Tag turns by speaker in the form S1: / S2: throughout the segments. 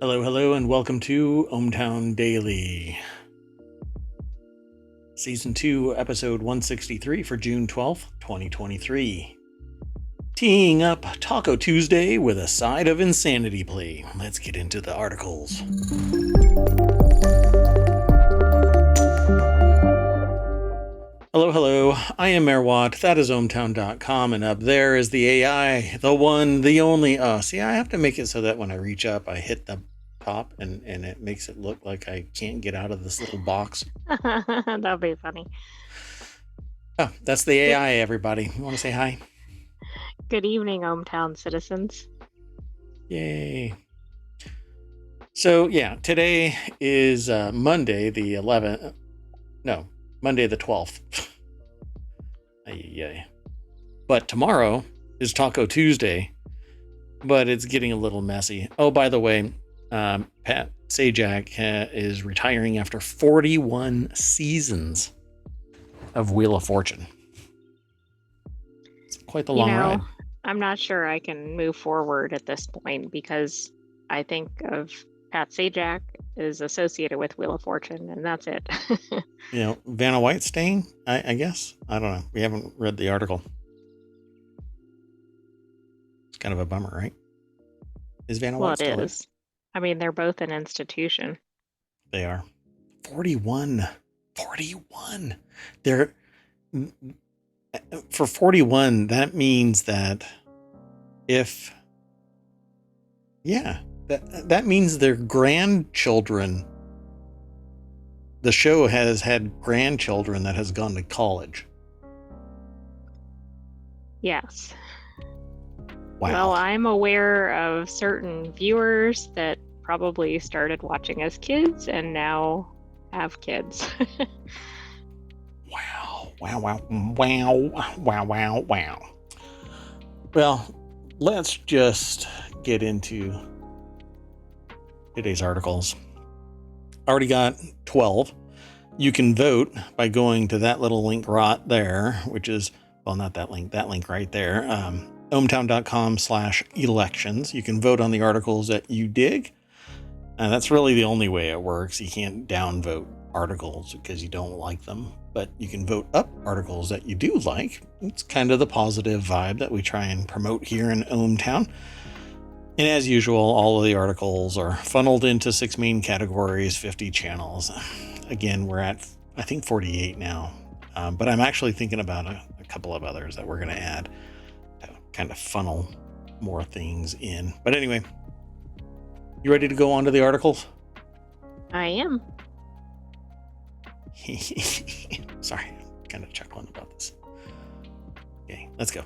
S1: Hello, and welcome to ohmTown Daily. Season 2, Episode 163 for June 12th, 2023. Teeing up Taco Tuesday with a side of insanity plea. Let's get into the articles. Hello, I am Merwat, that is ohmTown.com, and up there is the AI, the one, the only, see, I have to make it so that when I reach up, I hit the top and it makes it look like I can't get out of this little box.
S2: That'll be funny.
S1: Oh, that's the AI, everybody. You want to say hi?
S2: Good evening, ohmTown citizens.
S1: Yay. So, yeah, today is Monday the 11th. No, Monday the 12th. Yay. But tomorrow is Taco Tuesday, but it's getting a little messy. Oh, by the way, Pat Sajak is retiring after 41 seasons of Wheel of Fortune. It's quite the long ride.
S2: I'm not sure I can move forward at this point because I think of Pat Sajak is associated with Wheel of Fortune, and that's it.
S1: Vanna White staying, I guess. I don't know. We haven't read the article. It's kind of a bummer, right? Is Vanna White still there?
S2: Well, it is. I mean, they're both an institution.
S1: They are. 41. They're... For 41, that means that if... Yeah, that means their grandchildren... The show has had grandchildren that has gone to college.
S2: Yes.
S1: Wow.
S2: Well, I'm aware of certain viewers that probably started watching as kids and now have kids.
S1: Wow. Well, let's just get into today's articles. Already got 12. You can vote by going to that little link right there, which is, well, not that link right there. ohmTown.com/elections. You can vote on the articles that you dig. That's really the only way it works. You can't downvote articles because you don't like them, but you can vote up articles that you do like. It's kind of the positive vibe that we try and promote here in ohmTown. And as usual, all of the articles are funneled into 6 main categories, 50 channels. Again, we're at, I think, 48 now. But I'm actually thinking about a couple of others that we're going to add to kind of funnel more things in. But anyway, you ready to go on to the articles?
S2: I am.
S1: Sorry, I'm kind of chuckling about this. Okay, let's go.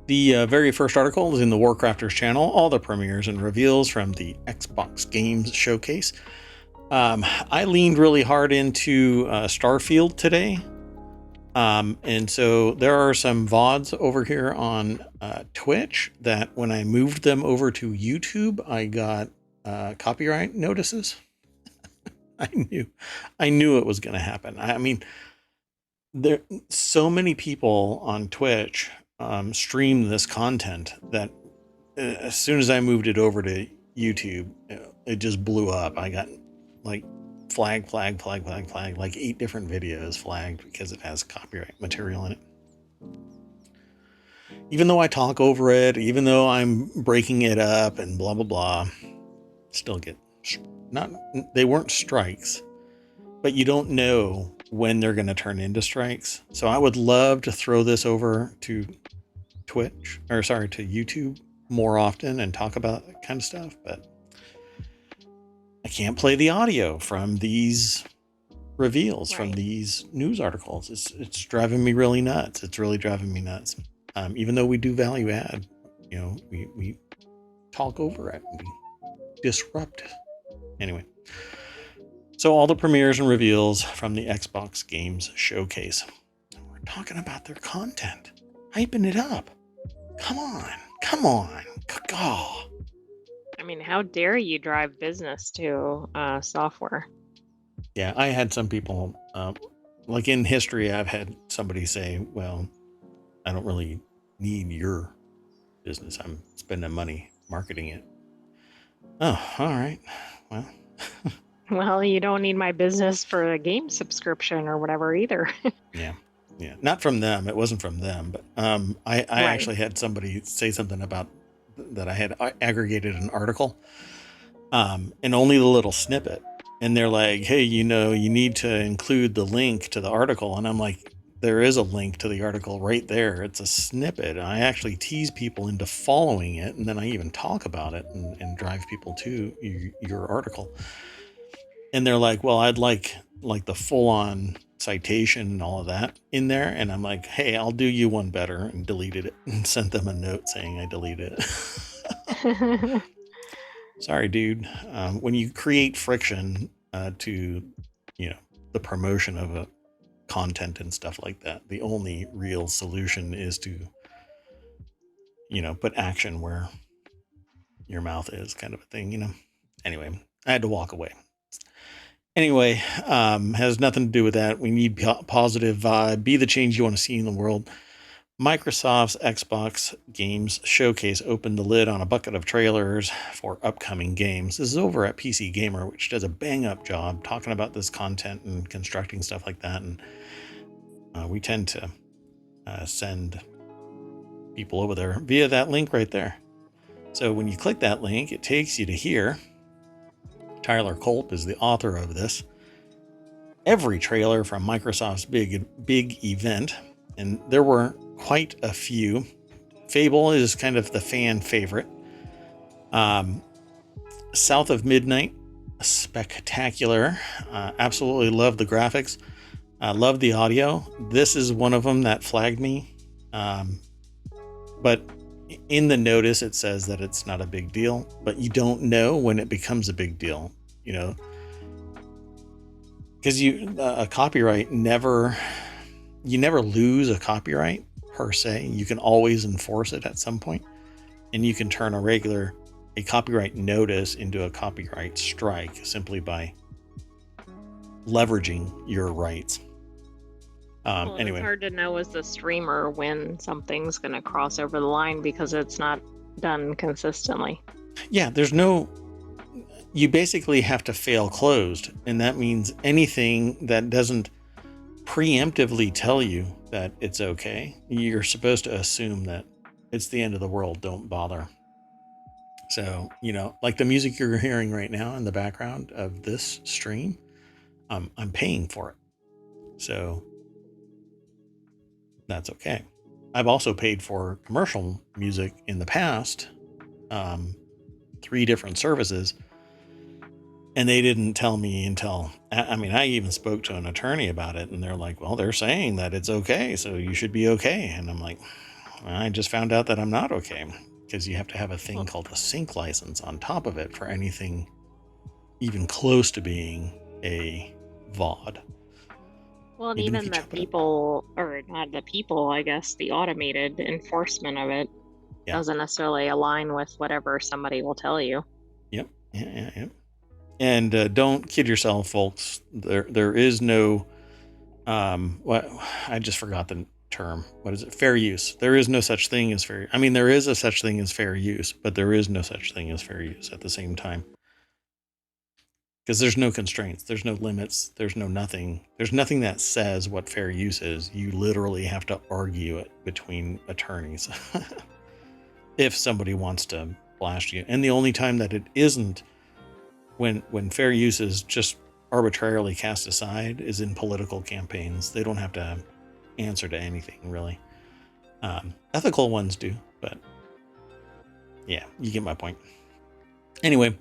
S1: The very first article is in the Warcrafters channel, all the premieres and reveals from the Xbox Games Showcase. I leaned really hard into Starfield today. And so there are some VODs over here on Twitch that when I moved them over to YouTube, I got copyright notices. I knew it was going to happen. I mean, there so many people on Twitch stream this content that as soon as I moved it over to YouTube, it just blew up. I got like flag, like 8 different videos flagged because it has copyright material in it. Even though I talk over it, even though I'm breaking it up and blah, blah, blah, still get they weren't strikes, but you don't know when they're going to turn into strikes. So I would love to throw this over to to YouTube more often and talk about that kind of stuff, but I can't play the audio from these reveals, from these news articles. It's driving me really nuts. It's really driving me nuts. Even though we do value add, we talk over it, we disrupt. Anyway, so all the premieres and reveals from the Xbox Games Showcase. We're talking about their content, hyping it up. Come on. Oh.
S2: I mean, how dare you drive business to software?
S1: Yeah, I had some people, like in history, I've had somebody say, well, I don't really need your business. I'm spending money marketing it. Oh, all right. Well,
S2: Well, you don't need my business for a game subscription or whatever either.
S1: yeah. Yeah. Not from them. It wasn't from them, but I
S2: Right.
S1: actually had somebody say something about that I had aggregated an article, and only the little snippet. And they're like, hey, you need to include the link to the article. And I'm like, there is a link to the article right there. It's a snippet. I actually tease people into following it. And then I even talk about it and drive people to your article. And they're like, well, I'd like the full on citation and all of that in there. And I'm like, hey, I'll do you one better, and deleted it and sent them a note saying I deleted it. Sorry, dude. When you create friction to, the promotion of a content and stuff like that, the only real solution is to, put action where your mouth is, kind of a thing, Anyway, I had to walk away. Anyway, has nothing to do with that. We need positive vibe. Be the change you want to see in the world. Microsoft's Xbox Games Showcase opened the lid on a bucket of trailers for upcoming games. This is over at PC Gamer, which does a bang-up job talking about this content and constructing stuff like that. And we tend to send people over there via that link right there. So when you click that link, it takes you to here. Tyler Culp is the author of this. Every trailer from Microsoft's big event, and there were quite a few. Fable is kind of the fan favorite. South of Midnight, spectacular. Absolutely love the graphics. Love the audio. This is one of them that flagged me. But in the notice, it says that it's not a big deal, but you don't know when it becomes a big deal, because a copyright you never lose a copyright per se. You can always enforce it at some point, and you can turn a copyright notice into a copyright strike simply by leveraging your rights. Anyway,
S2: it's hard to know as the streamer when something's going to cross over the line because it's not done consistently.
S1: Yeah, you basically have to fail closed, and that means anything that doesn't preemptively tell you that it's okay, you're supposed to assume that it's the end of the world. Don't bother. So, like the music you're hearing right now in the background of this stream, I'm paying for it. So that's okay. I've also paid for commercial music in the past, 3 different services, and they didn't tell me until, I even spoke to an attorney about it, and they're like, well, they're saying that it's okay, so you should be okay. And I'm like, well, I just found out that I'm not okay, because you have to have a thing called a sync license on top of it for anything even close to being a VOD.
S2: Well, and even the people, or not the people, I guess, the automated enforcement of it doesn't necessarily align with whatever somebody will tell you.
S1: Yep. Yeah. And don't kid yourself, folks. There is no, I just forgot the term. What is it? Fair use. There is no such thing as fair. There is a such thing as fair use, but there is no such thing as fair use at the same time. Because there's no constraints, there's no limits, there's nothing that says what fair use is. You literally have to argue it between attorneys if somebody wants to blast you. And the only time that it isn't, when fair use is just arbitrarily cast aside, is in political campaigns. They don't have to answer to anything, really. Ethical ones do, but yeah, you get my point. Anyway,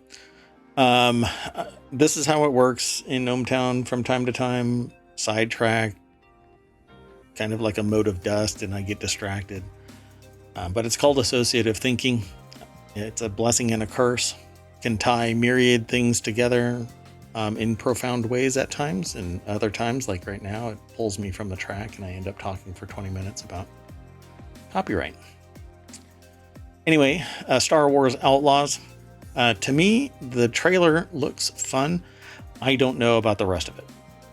S1: this is how it works in ohmTown from time to time. Sidetrack, kind of like a mote of dust, and I get distracted. But it's called associative thinking. It's a blessing and a curse. Can tie myriad things together in profound ways at times, and other times, like right now, it pulls me from the track and I end up talking for 20 minutes about copyright. Anyway, Star Wars Outlaws. To me, the trailer looks fun. I don't know about the rest of it.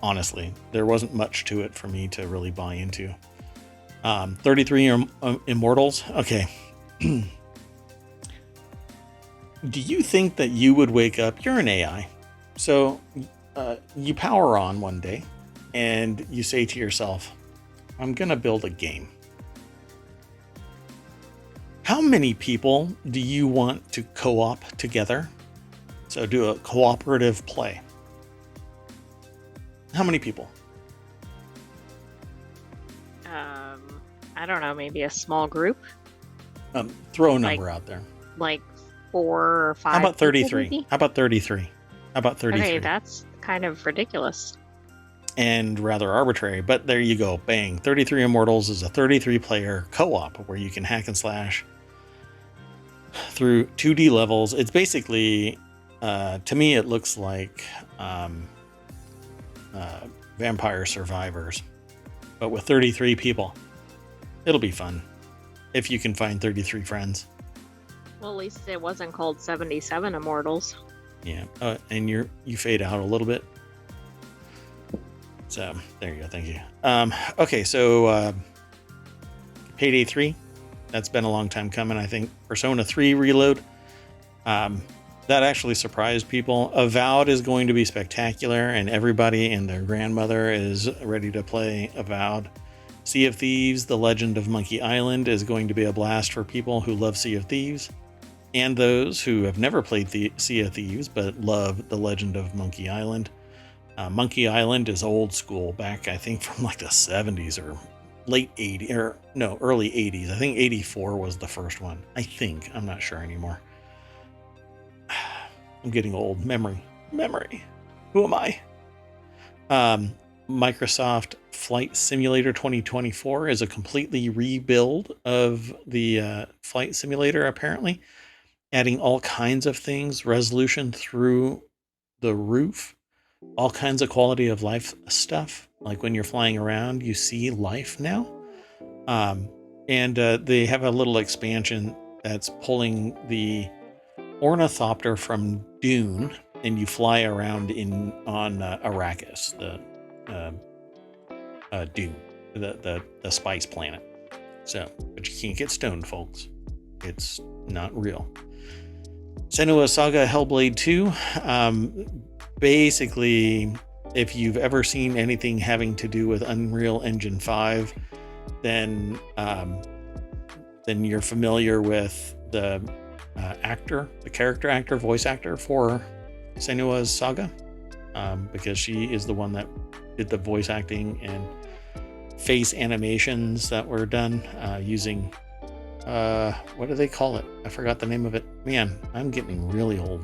S1: Honestly, there wasn't much to it for me to really buy into. 33 Immortals. Okay. Do you think that you would wake up? You're an AI. So you power on one day and you say to yourself, I'm going to build a game. How many people do you want to co-op together? So do a cooperative play. How many people?
S2: I don't know, maybe a small group.
S1: Throw a number out there.
S2: Like 4 or 5.
S1: How about 33? How about 33? How about 33?
S2: Okay, that's kind of ridiculous.
S1: And rather arbitrary, but there you go. Bang. 33 Immortals is a 33-player co-op where you can hack and slash through 2D levels. It's basically, to me, it looks like Vampire Survivors, but with 33 people. It'll be fun if you can find 33 friends.
S2: Well, at least it wasn't called 77 Immortals.
S1: Yeah, and you fade out a little bit. So there you go. Thank you. Okay, so Payday 3. That's been a long time coming. I think Persona 3 Reload. That actually surprised people. Avowed is going to be spectacular, and everybody and their grandmother is ready to play Avowed. Sea of Thieves, The Legend of Monkey Island is going to be a blast for people who love Sea of Thieves, and those who have never played Sea of Thieves but love The Legend of Monkey Island. Monkey Island is old school, back I think from like the 70s or late 80s, or no, early 80s. I think 84 was the first one. I think. I'm not sure anymore. I'm getting old. Memory. Who am I? Microsoft Flight Simulator 2024 is a completely rebuild of the Flight Simulator, apparently, adding all kinds of things, resolution through the roof, all kinds of quality of life stuff. Like when you're flying around, you see life now. And they have a little expansion that's pulling the ornithopter from Dune, and you fly around on Arrakis, the Dune, the spice planet. So, but you can't get stoned, folks. It's not real. Senua's Saga Hellblade 2. Basically, if you've ever seen anything having to do with Unreal Engine 5, then you're familiar with the character actor, voice actor for Senua's Saga, because she is the one that did the voice acting and face animations that were done using what do they call it? I forgot the name of it. Man, I'm getting really old.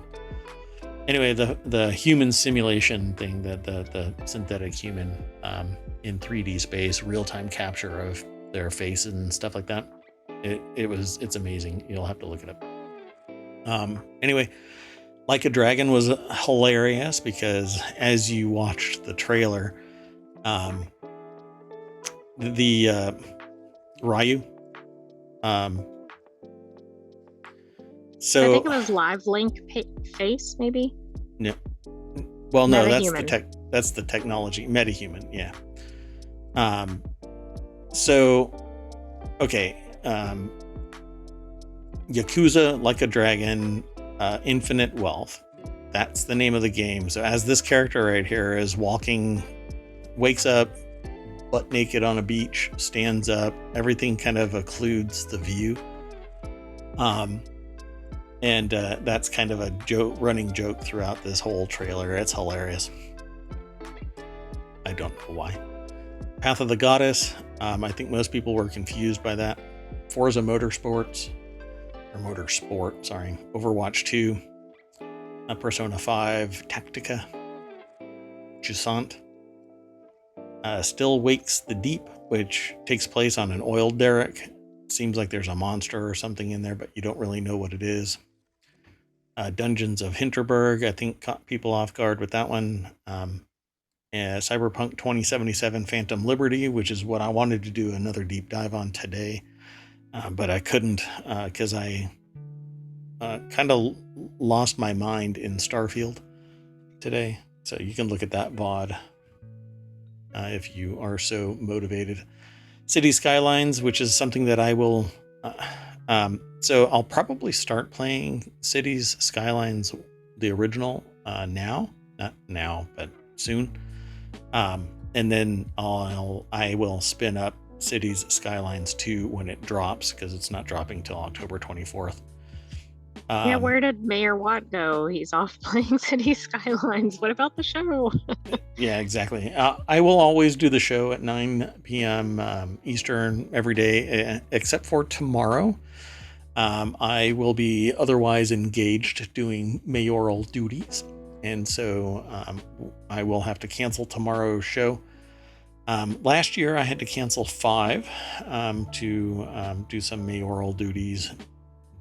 S1: Anyway, the human simulation thing, the synthetic human in 3D space, real-time capture of their faces and stuff like that. It's amazing. You'll have to look it up. Anyway, Like a Dragon was hilarious because as you watched the trailer, the Ryu.
S2: So I think it was Live Link face, maybe.
S1: No, well, no,
S2: Metahuman.
S1: that's the technology, metahuman. Yeah. So, okay. Yakuza Like a Dragon, Infinite Wealth. That's the name of the game. So as this character right here is wakes up, butt naked on a beach, stands up, everything kind of occludes the view. And that's kind of a running joke throughout this whole trailer. It's hilarious. I don't know why. Path of the Goddess. I think most people were confused by that. Forza Motorsport. Sorry. Overwatch 2. Persona 5. Tactica. Jusant. Still Wakes the Deep, which takes place on an oil derrick. Seems like there's a monster or something in there, but you don't really know what it is. Dungeons of Hinterberg, I think, caught people off guard with that one. Cyberpunk 2077 Phantom Liberty, which is what I wanted to do another deep dive on today, but I couldn't because I kind of lost my mind in Starfield today. So you can look at that VOD if you are so motivated. City Skylines, which is something that I will So I'll probably start playing Cities Skylines, the original, now. Not now, but soon. And then I will spin up Cities Skylines 2 when it drops, because it's not dropping till October 24th.
S2: Yeah, where did Mayor Watt go? He's off playing City Skylines. What about the show?
S1: Yeah, exactly. I will always do the show at 9 p.m. Eastern every day, except for tomorrow. I will be otherwise engaged doing mayoral duties, and so I will have to cancel tomorrow's show. Last year, I had to cancel 5 to do some mayoral duties.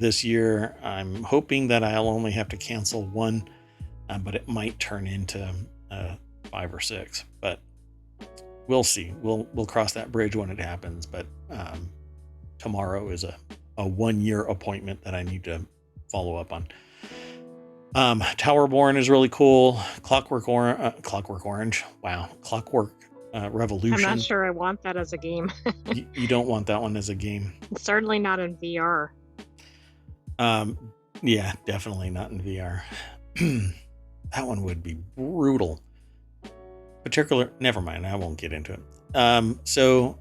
S1: This year, I'm hoping that I'll only have to cancel 1, but it might turn into 5 or 6. But we'll see. We'll cross that bridge when it happens. But tomorrow is a 1-year appointment that I need to follow up on. Towerborn is really cool. Clockwork Orange. Wow. Clockwork Revolution.
S2: I'm not sure I want that as a game.
S1: You don't want that one as a game.
S2: Certainly not in VR.
S1: Yeah, definitely not in VR. That one would be brutal. Never mind, I won't get into it. So,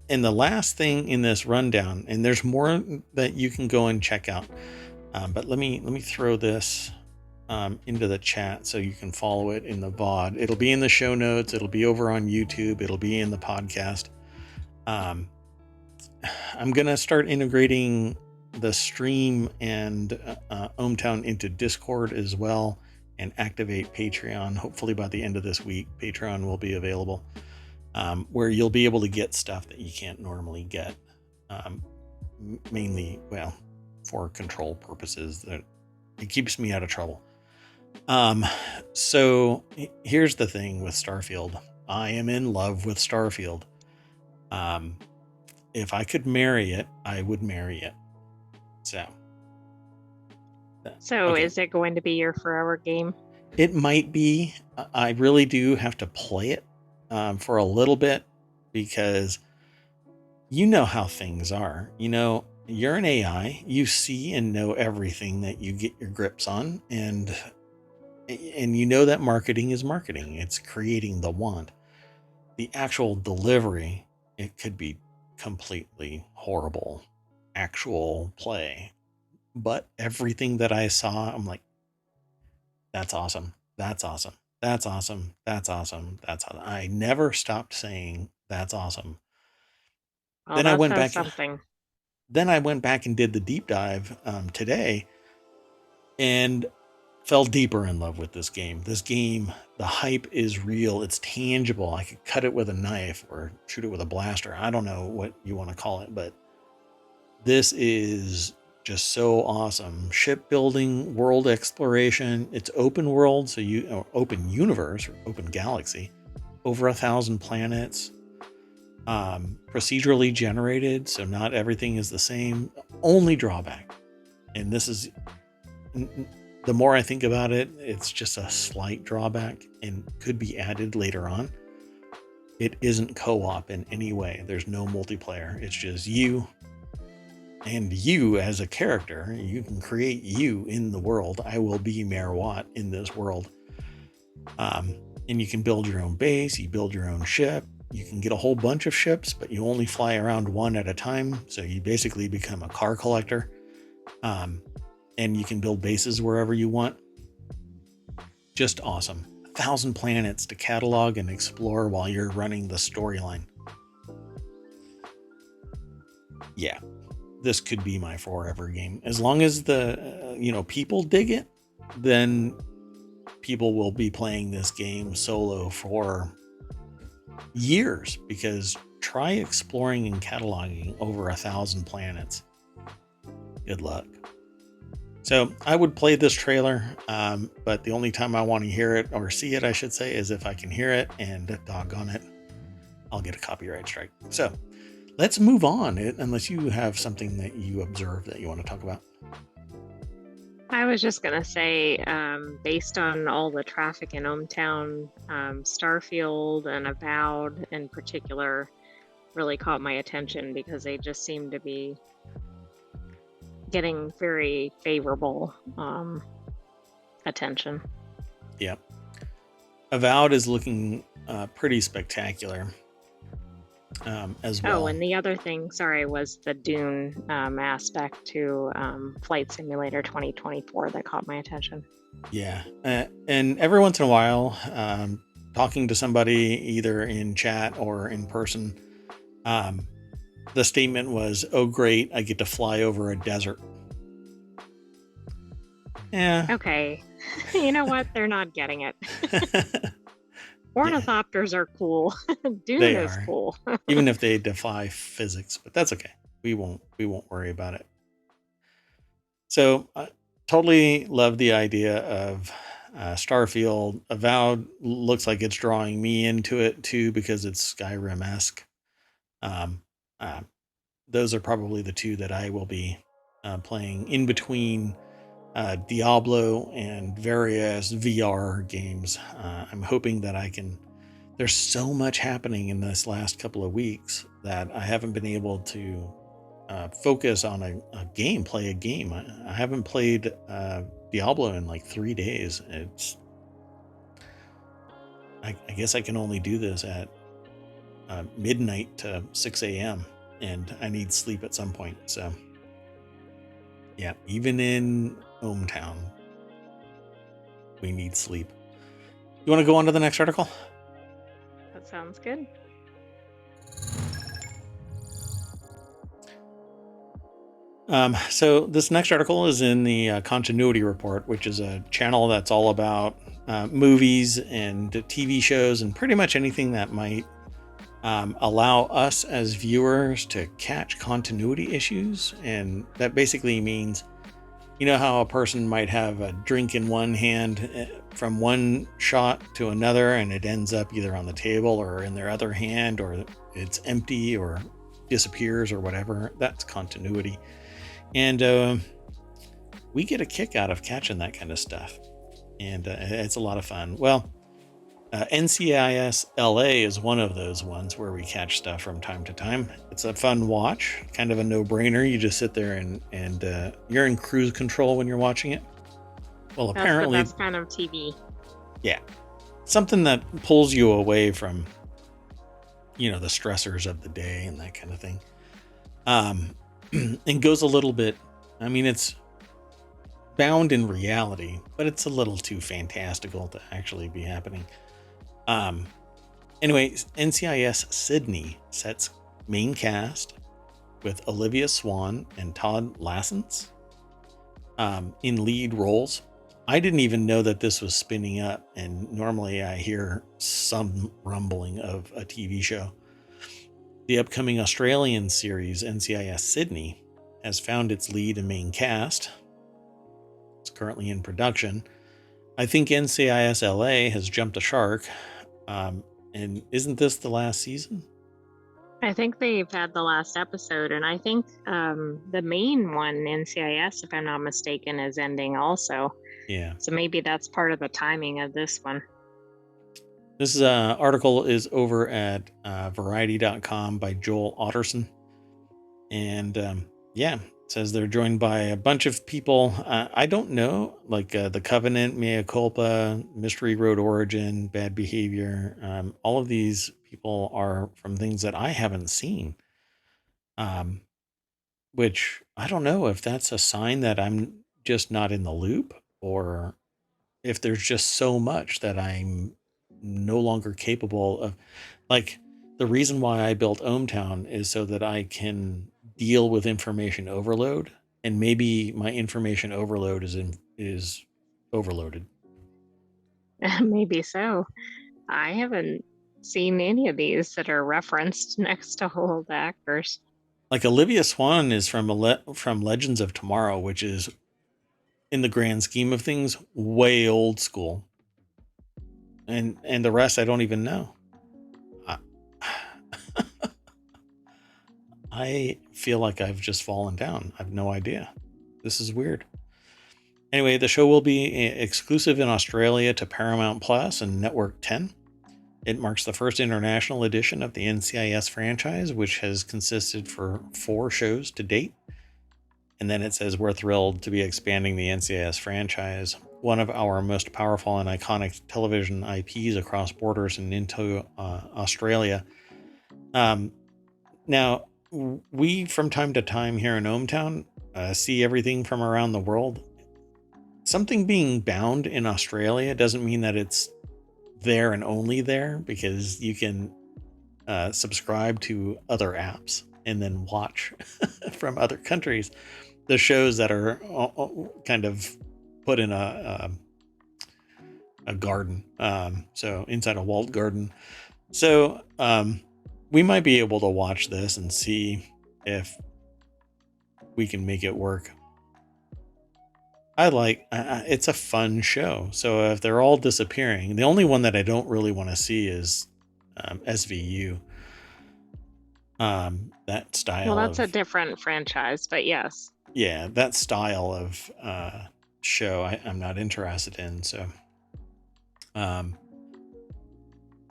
S1: in the last thing in this rundown, and there's more that you can go and check out, but let me throw this into the chat so you can follow it in the VOD. It'll be in the show notes. It'll be over on YouTube. It'll be in the podcast. I'm gonna start integrating the stream and ohmTown into Discord as well, and activate Patreon. Hopefully by the end of this week, Patreon will be available, where you'll be able to get stuff that you can't normally get, mainly, well, for control purposes. That it keeps me out of trouble. So here's the thing with Starfield. I am in love with Starfield. If I could marry it, I would marry it. So
S2: okay. Is it going to be your forever game?
S1: It might be. I really do have to play it for a little bit, because you know how things are. You know, you're an AI. You see and know everything that you get your grips on, and you know that marketing is marketing. It's creating the want. The actual delivery, it could be completely horrible. Actual play. But everything that I saw, I'm like, that's awesome. That's awesome. That's awesome. That's awesome. That's awesome. I never stopped saying that's awesome.
S2: Well, then I went back. Something.
S1: Then I went back and did the deep dive today, and fell deeper in love with this game. This game, the hype is real. It's tangible. I could cut it with a knife or shoot it with a blaster. I don't know what you want to call it, but this is just so awesome. Shipbuilding, world exploration. It's open world, so open universe or open galaxy. Over 1,000 planets. Procedurally generated, so not everything is the same. Only drawback, and this is, the more I think about it, it's just a slight drawback and could be added later on. It isn't co-op in any way. There's no multiplayer. It's just you. And you as a character, you can create you in the world. I will be Mayor Watt in this world. And you can build your own base, you build your own ship. You can get a whole bunch of ships, but you only fly around one at a time. So you basically become a car collector. And you can build bases wherever you want. Just awesome. 1,000 planets to catalog and explore while you're running the storyline. Yeah. This could be my forever game. As long as the people dig it, then people will be playing this game solo for years, because try exploring and cataloging over 1,000 planets. Good luck. So I would play this trailer, but the only time I want to hear it, or see it, I should say, is if I can hear it, and doggone it, I'll get a copyright strike. So let's move on, unless you have something that you observed that you want to talk about.
S2: I was just going to say, based on all the traffic in ohmTown, Starfield and Avowed in particular really caught my attention, because they just seem to be getting very favorable attention.
S1: Yep. Avowed is looking pretty spectacular as well.
S2: Oh, and the other thing, sorry, was the Dune aspect to Flight Simulator 2024 that caught my attention.
S1: Yeah. And every once in a while, talking to somebody either in chat or in person, the statement was, "Oh, great, I get to fly over a desert." Yeah.
S2: Okay. You know what? They're not getting it. Ornithopters are cool. Dune is cool.
S1: Even if they defy physics, but that's okay. We won't worry about it. So I totally love the idea of Starfield. Avowed looks like it's drawing me into it too, because it's Skyrim-esque. Those are probably the two that I will be playing in between Diablo and various VR games. I'm hoping that I can. There's so much happening in this last couple of weeks that I haven't been able to focus on a game, play a game. I haven't played Diablo in like 3 days. I guess I can only do this at midnight to 6 a.m. and I need sleep at some point. So yeah, even in ohmTown, we need sleep. You want to go on to the next article?
S2: That sounds good.
S1: So this next article is in the Continuity Report, which is a channel that's all about movies and TV shows and pretty much anything that might allow us as viewers to catch continuity issues. And that basically means, you know how a person might have a drink in one hand from one shot to another, and it ends up either on the table or in their other hand, or it's empty or disappears or whatever. That's continuity. And we get a kick out of catching that kind of stuff. And it's a lot of fun. Well, NCIS LA is one of those ones where we catch stuff from time to time. It's a fun watch, kind of a no-brainer. You just sit there and you're in cruise control when you're watching it. Well, apparently
S2: that's the best kind of TV.
S1: Yeah. Something that pulls you away from, the stressors of the day and that kind of thing. And goes a little bit, it's bound in reality, but it's a little too fantastical to actually be happening. Anyway, NCIS Sydney sets main cast with Olivia Swan and Todd Lassens in lead roles. I didn't even know that this was spinning up, and normally I hear some rumbling of a TV show. The upcoming Australian series, NCIS Sydney, has found its lead and main cast. It's currently in production. I think NCIS LA has jumped a shark. And isn't this the last season?
S2: I think they've had the last episode, and I think the main one, NCIS, if I'm not mistaken, is ending also.
S1: Yeah.
S2: So maybe that's part of the timing of this one.
S1: This article is over at variety.com by Joel Otterson. And it says they're joined by a bunch of people. I don't know, like The Covenant, Mea Culpa, Mystery Road Origin, Bad Behavior. All of these people are from things that I haven't seen. Which I don't know if that's a sign that I'm just not in the loop, or if there's just so much that I'm no longer capable of. Like, the reason why I built ohmTown is so that I can deal with information overload, and maybe my information overload is overloaded.
S2: Maybe so. I haven't seen any of these that are referenced next to old actors.
S1: Like Olivia Swan is from Legends of Tomorrow, which is, in the grand scheme of things, way old school. And the rest I don't even know. I feel like I've just fallen down. I have no idea. This is weird. Anyway, the show will be exclusive in Australia to Paramount Plus and Network 10. It marks the first international edition of the NCIS franchise, which has consisted for 4 shows to date. And then it says, we're thrilled to be expanding the NCIS franchise, one of our most powerful and iconic television IPs across borders and into Australia. Now, we from time to time here in ohmTown see everything from around the world. Something being bound in Australia doesn't mean that it's there and only there, because you can subscribe to other apps and then watch from other countries the shows that are kind of put in a garden, so inside a walled garden. So we might be able to watch this and see if we can make it work. I like it's a fun show. So if they're all disappearing, the only one that I don't really want to see is SVU. That style.
S2: Well, that's a different franchise, but yes.
S1: Yeah, that style of show I'm not interested in. So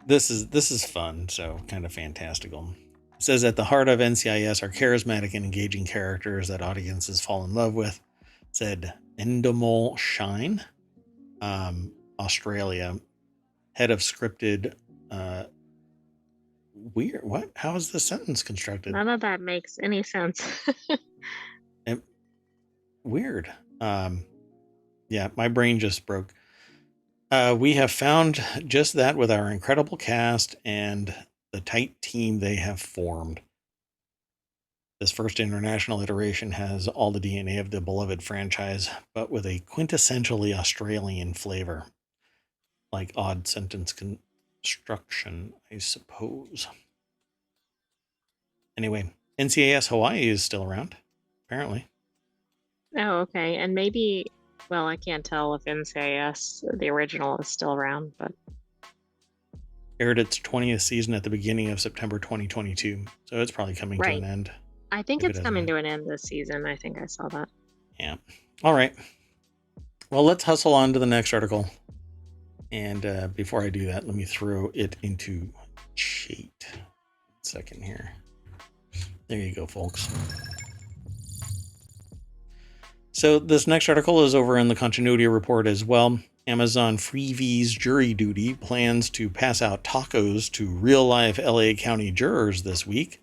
S1: this is fun, so kind of fantastical. It says at the heart of NCIS are charismatic and engaging characters that audiences fall in love with, said Endemol Shine, Australia, head of scripted. Weird. What? How is the sentence constructed?
S2: None of that makes any sense.
S1: Weird. Yeah, my brain just broke. We have found just that with our incredible cast and the tight team they have formed. This first international iteration has all the DNA of the beloved franchise, but with a quintessentially Australian flavor. Like odd sentence construction, I suppose. Anyway, NCIS Hawaii is still around, apparently.
S2: Oh, okay. And maybe, well, I can't tell if NCIS, the original, is still around, but...
S1: Aired its 20th season at the beginning of September 2022, so it's probably coming to an end.
S2: I think it's coming to an end this season. I think I saw that.
S1: Yeah. All right. Well, let's hustle on to the next article. And before I do that, let me throw it into chat. 1 second here. There you go, folks. So this next article is over in the continuity report as well. Amazon Freevies jury duty plans to pass out tacos to real-life LA County jurors this week.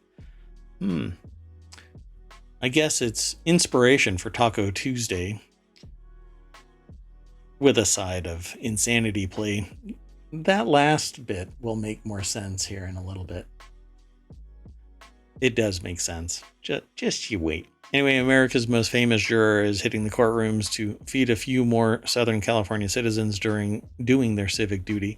S1: I guess it's inspiration for Taco Tuesday, with a side of insanity plea. That last bit will make more sense here in a little bit. It does make sense. Just you wait. Anyway, America's most famous juror is hitting the courtrooms to feed a few more Southern California citizens during doing their civic duty.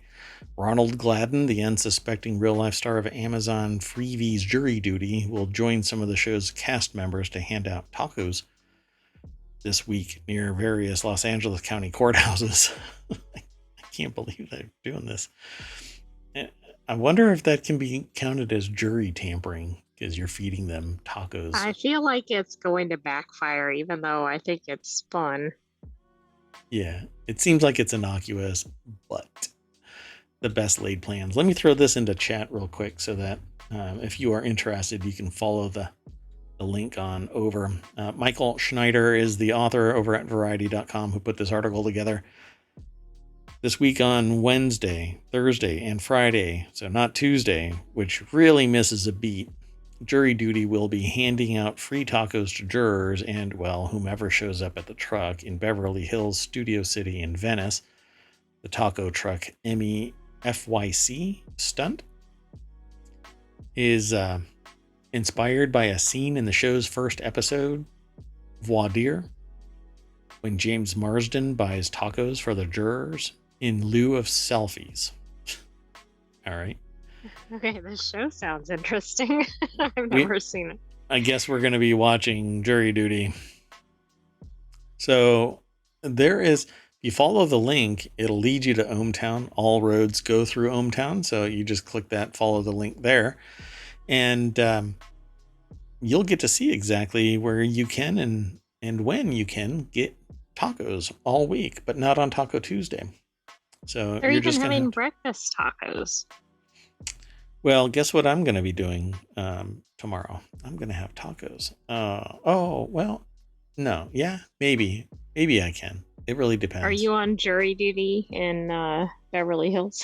S1: Ronald Gladden, the unsuspecting real-life star of Amazon Freevies jury duty, will join some of the show's cast members to hand out tacos this week near various Los Angeles County courthouses. I can't believe they're doing this. I wonder if that can be counted as jury tampering, because you're feeding them tacos.
S2: I feel like it's going to backfire, even though I think it's fun.
S1: Yeah, it seems like it's innocuous, but the best laid plans. Let me throw this into chat real quick so that if you are interested, you can follow the link on over. Michael Schneider is the author over at Variety.com who put this article together. This week on Wednesday, Thursday, and Friday, so not Tuesday, which really misses a beat, jury duty will be handing out free tacos to jurors and, well, whomever shows up at the truck in Beverly Hills, Studio City, and Venice. The taco truck MEFYC stunt is inspired by a scene in the show's first episode, Voir dire, when James Marsden buys tacos for the jurors in lieu of selfies. All right.
S2: Okay, this show sounds interesting. I've never seen it.
S1: I guess we're going to be watching jury duty. So there is, if you follow the link, it'll lead you to ohmTown. All roads go through ohmTown. So you just click that, follow the link there. And you'll get to see exactly where you can and when you can get tacos all week, but not on Taco Tuesday. So
S2: they're
S1: you're
S2: even
S1: just
S2: having breakfast tacos.
S1: Well, guess what I'm going to be doing tomorrow? I'm going to have tacos. Oh, well, No, yeah, maybe I can. It really
S2: Are
S1: depends.
S2: you on jury duty in Beverly Hills?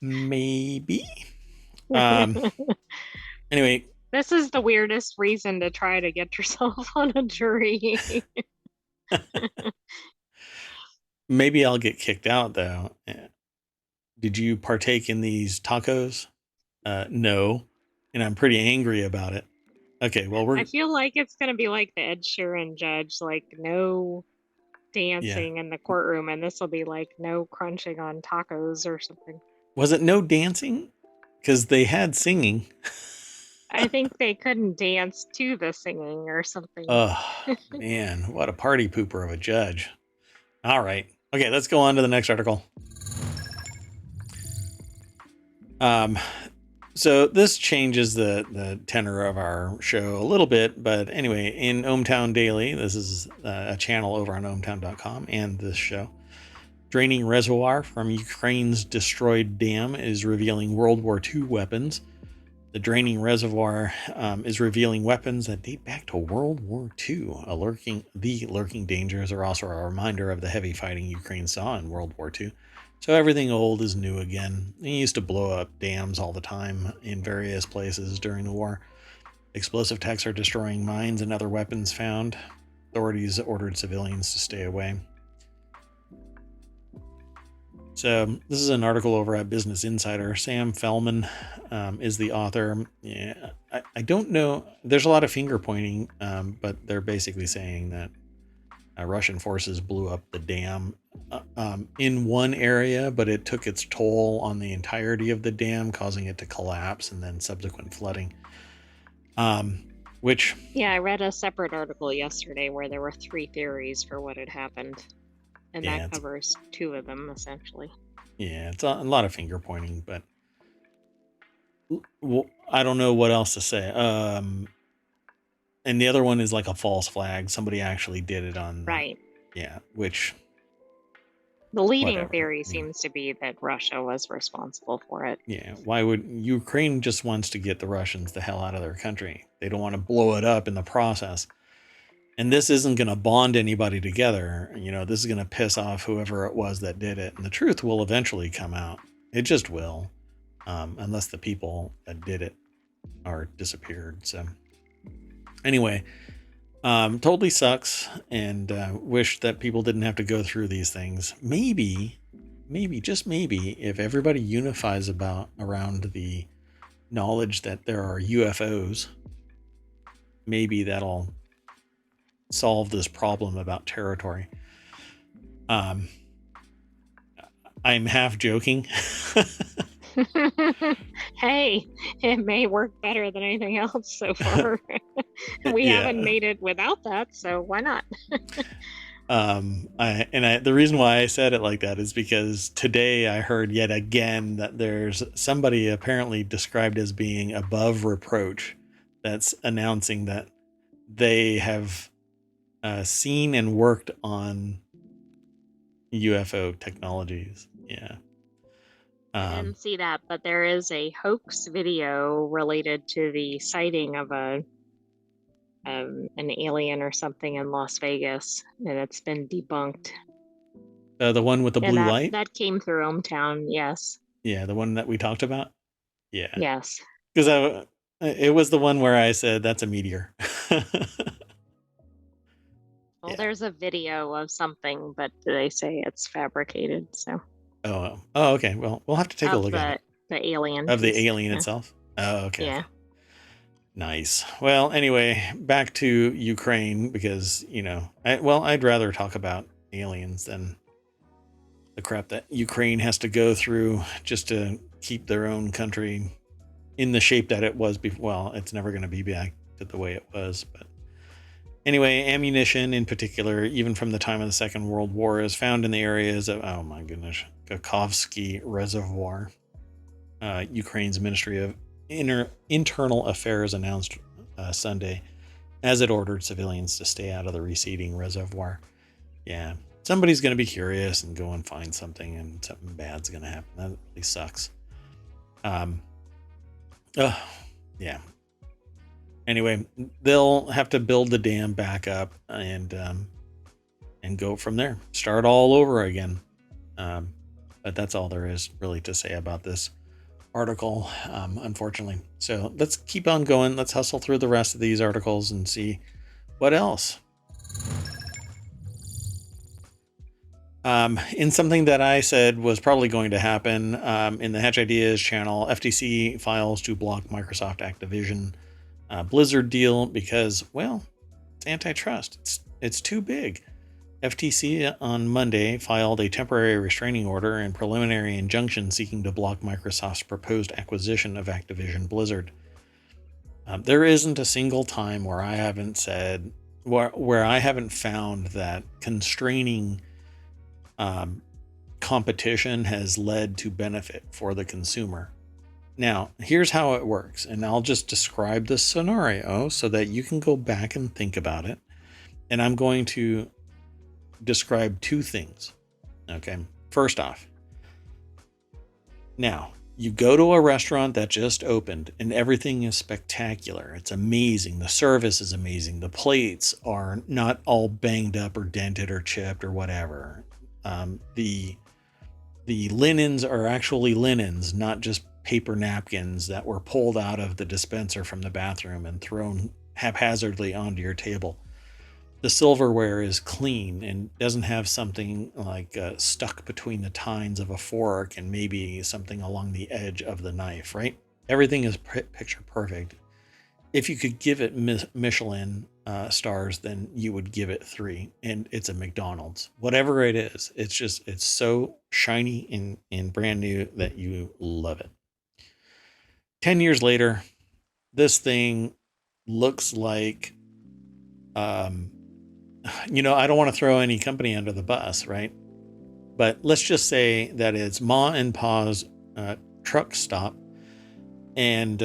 S1: Maybe. Um. Anyway,
S2: This is the weirdest reason to try to get yourself on a jury.
S1: maybe I'll get kicked out though. Did you partake in these tacos? No, and I'm pretty angry about it. Okay, well
S2: I
S1: we're
S2: feel like it's gonna be like the Ed Sheeran judge, like no
S1: yeah.
S2: dancing in the courtroom, and this will be like no crunching on tacos or something.
S1: Was it no dancing? Because they had singing.
S2: I think they couldn't dance to the singing or something.
S1: Oh man, what a party pooper of a judge. All right, okay, let's go on to the next article. Um, so this changes the tenor of our show a little bit, but anyway, in ohmTown Daily, this is a channel over on ohmTown.com, and this show, draining reservoir from Ukraine's destroyed dam is revealing World War II weapons. The draining reservoir is revealing weapons that date back to World War II. The lurking dangers are also a reminder of the heavy fighting Ukraine saw in World War II. So everything old is new again. They used to blow up dams all the time in various places during the war. Explosive techs are destroying mines and other weapons found. Authorities ordered civilians to stay away. So this is an article over at Business Insider. Sam Fellman is the author. Yeah, I don't know. There's a lot of finger pointing, but they're basically saying that Russian forces blew up the dam in one area, but it took its toll on the entirety of the dam, causing it to collapse and then subsequent flooding. Which
S2: Yeah, I read a separate article yesterday where there were 3 theories for what had happened, and
S1: yeah,
S2: that covers 2 of them essentially.
S1: Yeah, it's a lot of finger pointing, but I don't know what else to say. And the other one is like a false flag. Somebody actually did it on
S2: Right.
S1: Yeah, which
S2: The leading
S1: whatever.
S2: theory
S1: I mean,
S2: seems to be that Russia was responsible for it.
S1: yeah, why would Ukraine just wants to get the Russians the hell out of their country? They don't want to blow it up in the process. And this isn't going to bond anybody together. This is going to piss off whoever it was that did it. And the truth will eventually come out. It just will. Unless the people that did it are disappeared. So anyway, totally sucks, and wish that people didn't have to go through these things. Maybe, just maybe, if everybody unifies around the knowledge that there are UFOs, maybe that'll solve this problem about territory. I'm half joking.
S2: Hey, it may work better than anything else so far. We haven't made it without that, so why not?
S1: The reason why I said it like that is because today I heard yet again that there's somebody apparently described as being above reproach that's announcing that they have seen and worked on UFO technologies. Yeah.
S2: I didn't see that, but there is a hoax video related to the sighting of an alien or something in Las Vegas, and it's been debunked.
S1: The one with the
S2: And
S1: blue light?
S2: that came through ohmTown, yes.
S1: Yeah, the one that we talked about? Yeah.
S2: Yes.
S1: Because it was the one where I said that's a meteor.
S2: Well,
S1: Yeah.
S2: there's a video of something, but they say it's fabricated, so.
S1: Oh, okay. Well, we'll have to take a look at it.
S2: The alien
S1: Of
S2: piece.
S1: the alien
S2: Yeah.
S1: itself? Oh, okay.
S2: Yeah.
S1: Okay. Nice. Well, anyway, back to Ukraine because, I'd rather talk about aliens than the crap that Ukraine has to go through just to keep their own country in the shape that it was before. Well, it's never going to be back to the way it was, but anyway, ammunition in particular, even from the time of the Second World War, is found in the areas of, oh my goodness, Kakhovsky Reservoir. Ukraine's Ministry of Internal Affairs announced Sunday, as it ordered civilians to stay out of the receding reservoir. Yeah, somebody's going to be curious and go and find something, and something bad's going to happen. That really sucks. Yeah. Anyway, they'll have to build the dam back up and go from there. Start all over again. But that's all there is really to say about this article, unfortunately. So let's keep on going. Let's hustle through the rest of these articles and see what else. In something that I said was probably going to happen, in the Hatch Ideas channel, FTC files to block Microsoft Activision Blizzard deal because, well, it's antitrust. It's too big. FTC on Monday filed a temporary restraining order and preliminary injunction seeking to block Microsoft's proposed acquisition of Activision Blizzard. There isn't a single time where I haven't said, where I haven't found that constraining competition has led to benefit for the consumer. Now, here's how it works, and I'll just describe the scenario so that you can go back and think about it. And I'm going to describe two things. Okay. First off, now you go to a restaurant that just opened and everything is spectacular. It's amazing. The service is amazing. The plates are not all banged up or dented or chipped or whatever. The linens are actually linens, not just paper napkins that were pulled out of the dispenser from the bathroom and thrown haphazardly onto your table. The silverware is clean and doesn't have something like stuck between the tines of a fork and maybe something along the edge of the knife, right? Everything is picture perfect. If you could give it Michelin stars, then you would give it 3, and it's a McDonald's. Whatever it is, it's so shiny and brand new that you love it. 10 years later, this thing looks like, I don't want to throw any company under the bus, right? But let's just say that it's Ma and Pa's truck stop, and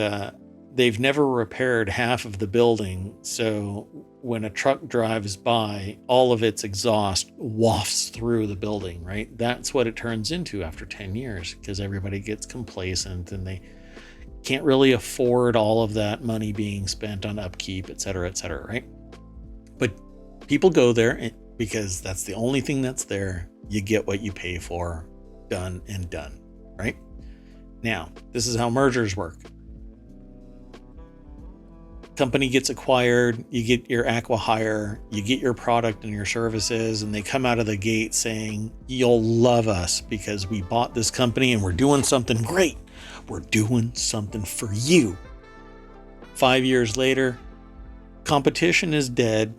S1: they've never repaired half of the building. So when a truck drives by, all of its exhaust wafts through the building, right? That's what it turns into after 10 years because everybody gets complacent and they can't really afford all of that money being spent on upkeep, et cetera, right? But people go there because that's the only thing that's there. You get what you pay for, done and done, right? Now, this is how mergers work. Company gets acquired, you get your acqui-hire, you get your product and your services, and they come out of the gate saying, you'll love us because we bought this company and we're doing something great. We're doing something for you. 5 years later, competition is dead.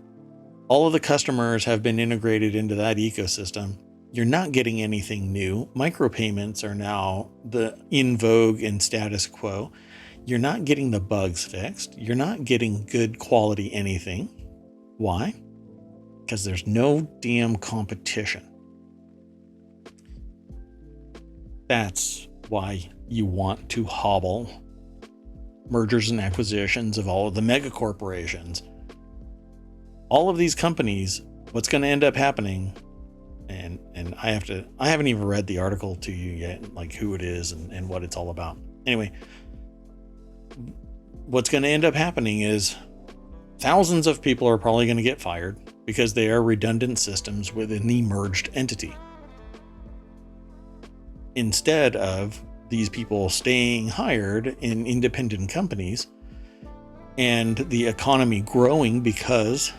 S1: All of the customers have been integrated into that ecosystem. You're not getting anything new. Micropayments are now the in vogue and status quo. You're not getting the bugs fixed. You're not getting good quality anything. Why? Because there's no damn competition. That's why you want to hobble mergers and acquisitions of all of the mega corporations. All of these companies, what's going to end up happening, and I haven't even read the article to you yet, like who it is and what it's all about. Anyway, what's going to end up happening is thousands of people are probably going to get fired because they are redundant systems within the merged entity. Instead of these people staying hired in independent companies and the economy growing because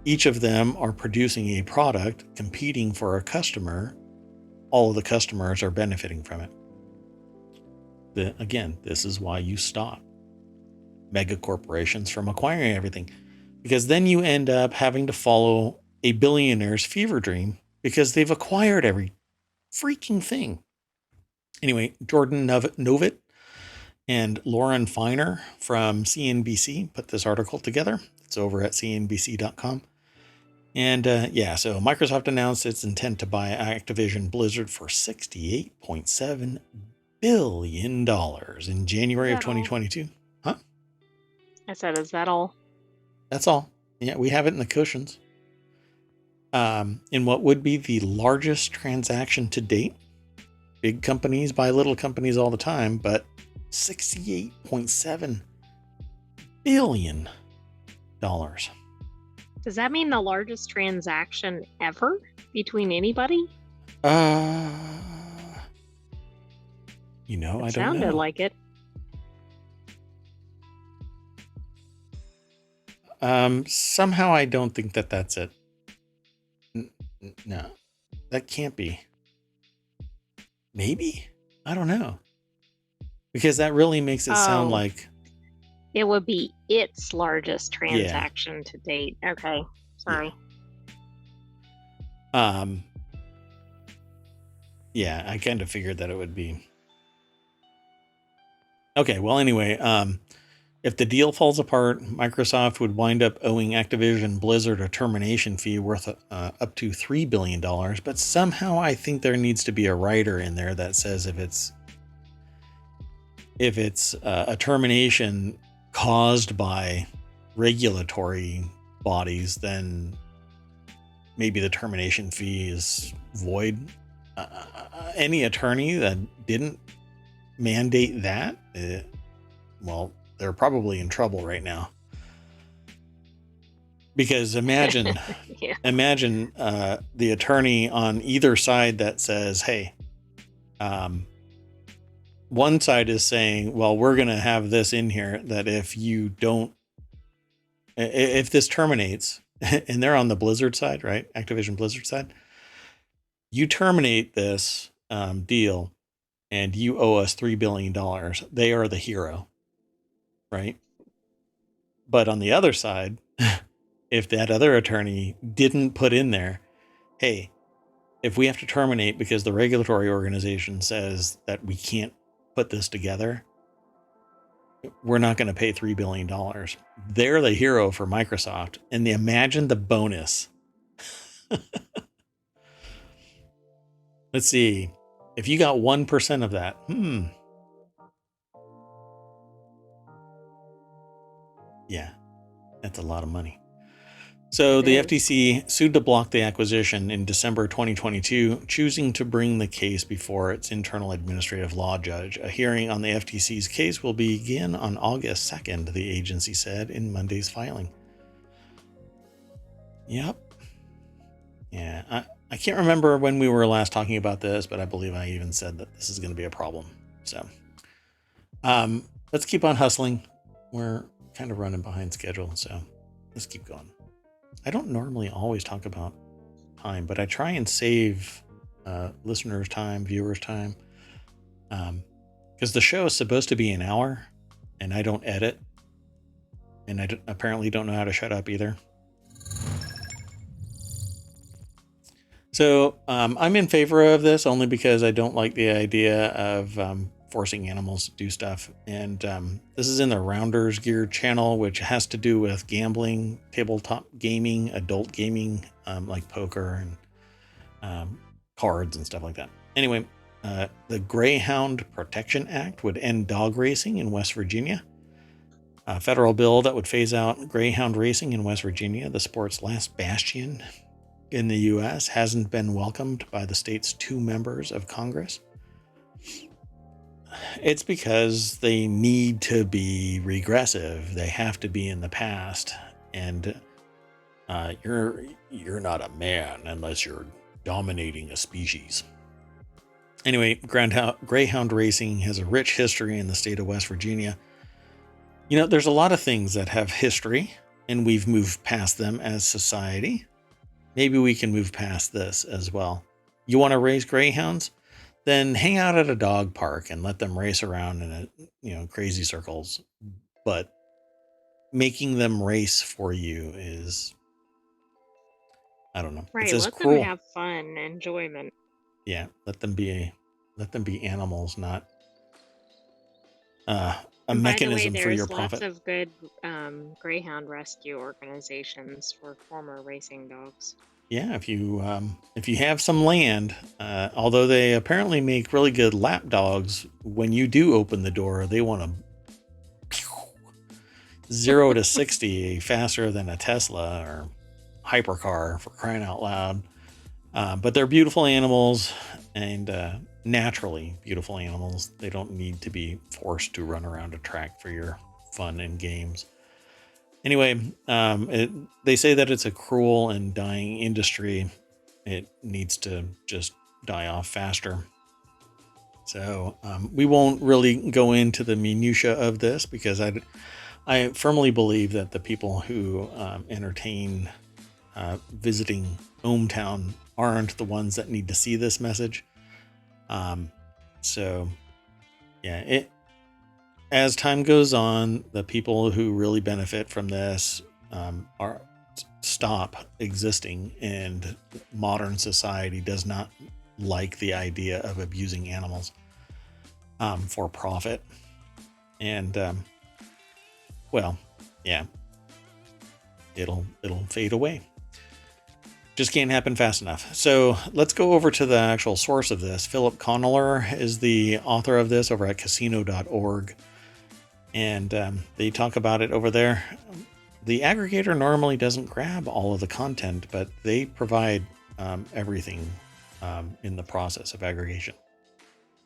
S1: each of them are producing a product competing for a customer, all of the customers are benefiting from it. Again, this is why you stop mega corporations from acquiring everything, because then you end up having to follow a billionaire's fever dream because they've acquired every freaking thing. Anyway, Jordan Novitt and Lauren Feiner from CNBC put this article together. It's over at cnbc.com. And so Microsoft announced its intent to buy Activision Blizzard for $68.7 billion in January of 2022. Huh?
S2: I said, is that all?
S1: That's all. Yeah, we have it in the cushions. In what would be the largest transaction to date. Big companies buy little companies all the time, but $68.7 billion.
S2: Does that mean the largest transaction ever between anybody?
S1: You know,
S2: It
S1: I don't
S2: sounded
S1: know.
S2: like it.
S1: Somehow I don't think that that's it. No, that can't be. Maybe? I don't know. Because that really makes it sound like
S2: it would be its largest transaction to date. Okay, sorry.
S1: Yeah, I kind of figured that it would be. Okay, well, anyway, if the deal falls apart, Microsoft would wind up owing Activision Blizzard a termination fee worth up to $3 billion. But somehow I think there needs to be a rider in there that says if it's a termination caused by regulatory bodies, then maybe the termination fee is void. Any attorney that didn't mandate that, well, they're probably in trouble right now. Because imagine the attorney on either side that says, hey, one side is saying, well, we're going to have this in here that if this terminates, and they're on the Blizzard side, right? Activision Blizzard side. You terminate this deal and you owe us $3 billion. They are the hero, right? But on the other side, if that other attorney didn't put in there, hey, if we have to terminate because the regulatory organization says that we can't put this together, we're not going to pay $3 billion. They're the hero for Microsoft. And imagine the bonus. Let's see. If you got 1% of that, yeah, that's a lot of money. So the FTC sued to block the acquisition in December 2022, choosing to bring the case before its internal administrative law judge. A hearing on the FTC's case will begin on August 2nd, the agency said in Monday's filing. Yep. Yeah, I can't remember when we were last talking about this, but I believe I even said that this is going to be a problem. So let's keep on hustling. We're kind of running behind schedule, so let's keep going. I don't normally always talk about time, but I try and save listeners' time, viewers' time, because the show is supposed to be an hour, and I don't edit, and I apparently don't know how to shut up either. So I'm in favor of this only because I don't like the idea of forcing animals to do stuff. And this is in the Rounders Gear channel, which has to do with gambling, tabletop gaming, adult gaming, like poker and cards and stuff like that. Anyway, the Greyhound Protection Act would end dog racing in West Virginia. A federal bill that would phase out greyhound racing in West Virginia, the sport's last bastion in the U.S., hasn't been welcomed by the state's 2 members of Congress. It's because they need to be regressive. They have to be in the past, and you're not a man unless you're dominating a species. Anyway, greyhound racing has a rich history in the state of West Virginia. You know, there's a lot of things that have history, and we've moved past them as society. Maybe we can move past this as well. You want to raise greyhounds? Then hang out at a dog park and let them race around in crazy circles. But making them race for you is, I don't know.
S2: Right,
S1: it's as
S2: let
S1: cruel.
S2: them have fun, enjoyment.
S1: Yeah, let them be animals, not a
S2: and
S1: mechanism
S2: by the way,
S1: for your
S2: there's
S1: profit.
S2: lots of good greyhound rescue organizations for former racing dogs.
S1: Yeah, if you have some land, although they apparently make really good lap dogs, when you do open the door, they want to 0 to 60 faster than a Tesla or hypercar, for crying out loud. But they're beautiful animals, and naturally beautiful animals. They don't need to be forced to run around a track for your fun and games. Anyway, they say that it's a cruel and dying industry. It needs to just die off faster. So we won't really go into the minutia of this because I firmly believe that the people who entertain visiting ohmTown aren't the ones that need to see this message. So yeah, as time goes on, the people who really benefit from this are stop existing, and modern society does not like the idea of abusing animals for profit. And well, yeah, it'll fade away. Just can't happen fast enough. So let's go over to the actual source of this. Philip Conneller is the author of this over at casino.org. And they talk about it over there. The aggregator normally doesn't grab all of the content, but they provide everything in the process of aggregation.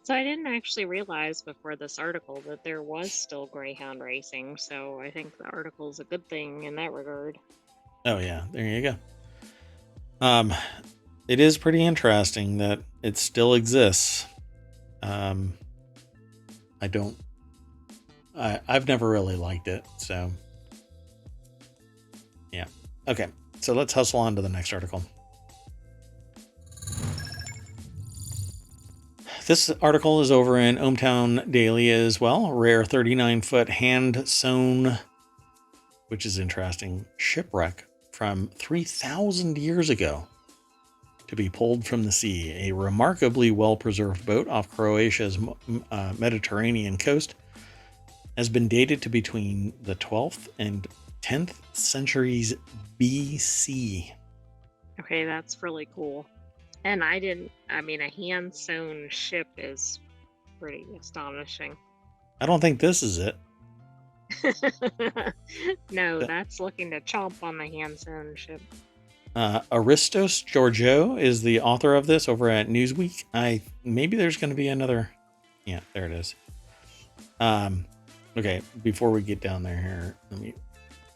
S2: So I didn't actually realize before this article that there was still greyhound racing. So I think the article is a good thing in that regard.
S1: Oh yeah, there you go. It is pretty interesting that it still exists. I've never really liked it, so yeah. Okay, so let's hustle on to the next article. This article is over in ohmTown Daily as well. Rare 39-foot hand-sewn, which is interesting, shipwreck from 3,000 years ago to be pulled from the sea. A remarkably well-preserved boat off Croatia's Mediterranean coast has been dated to between the 12th and 10th centuries BC.
S2: Okay, that's really cool. And a hand-sewn ship is pretty astonishing.
S1: I don't think this is it.
S2: No, that's looking to chomp on the hand-sewn ship.
S1: Aristos Georgiou is the author of this over at Newsweek. Maybe there's going to be another. Yeah, there it is. Okay, before we get down there here, let me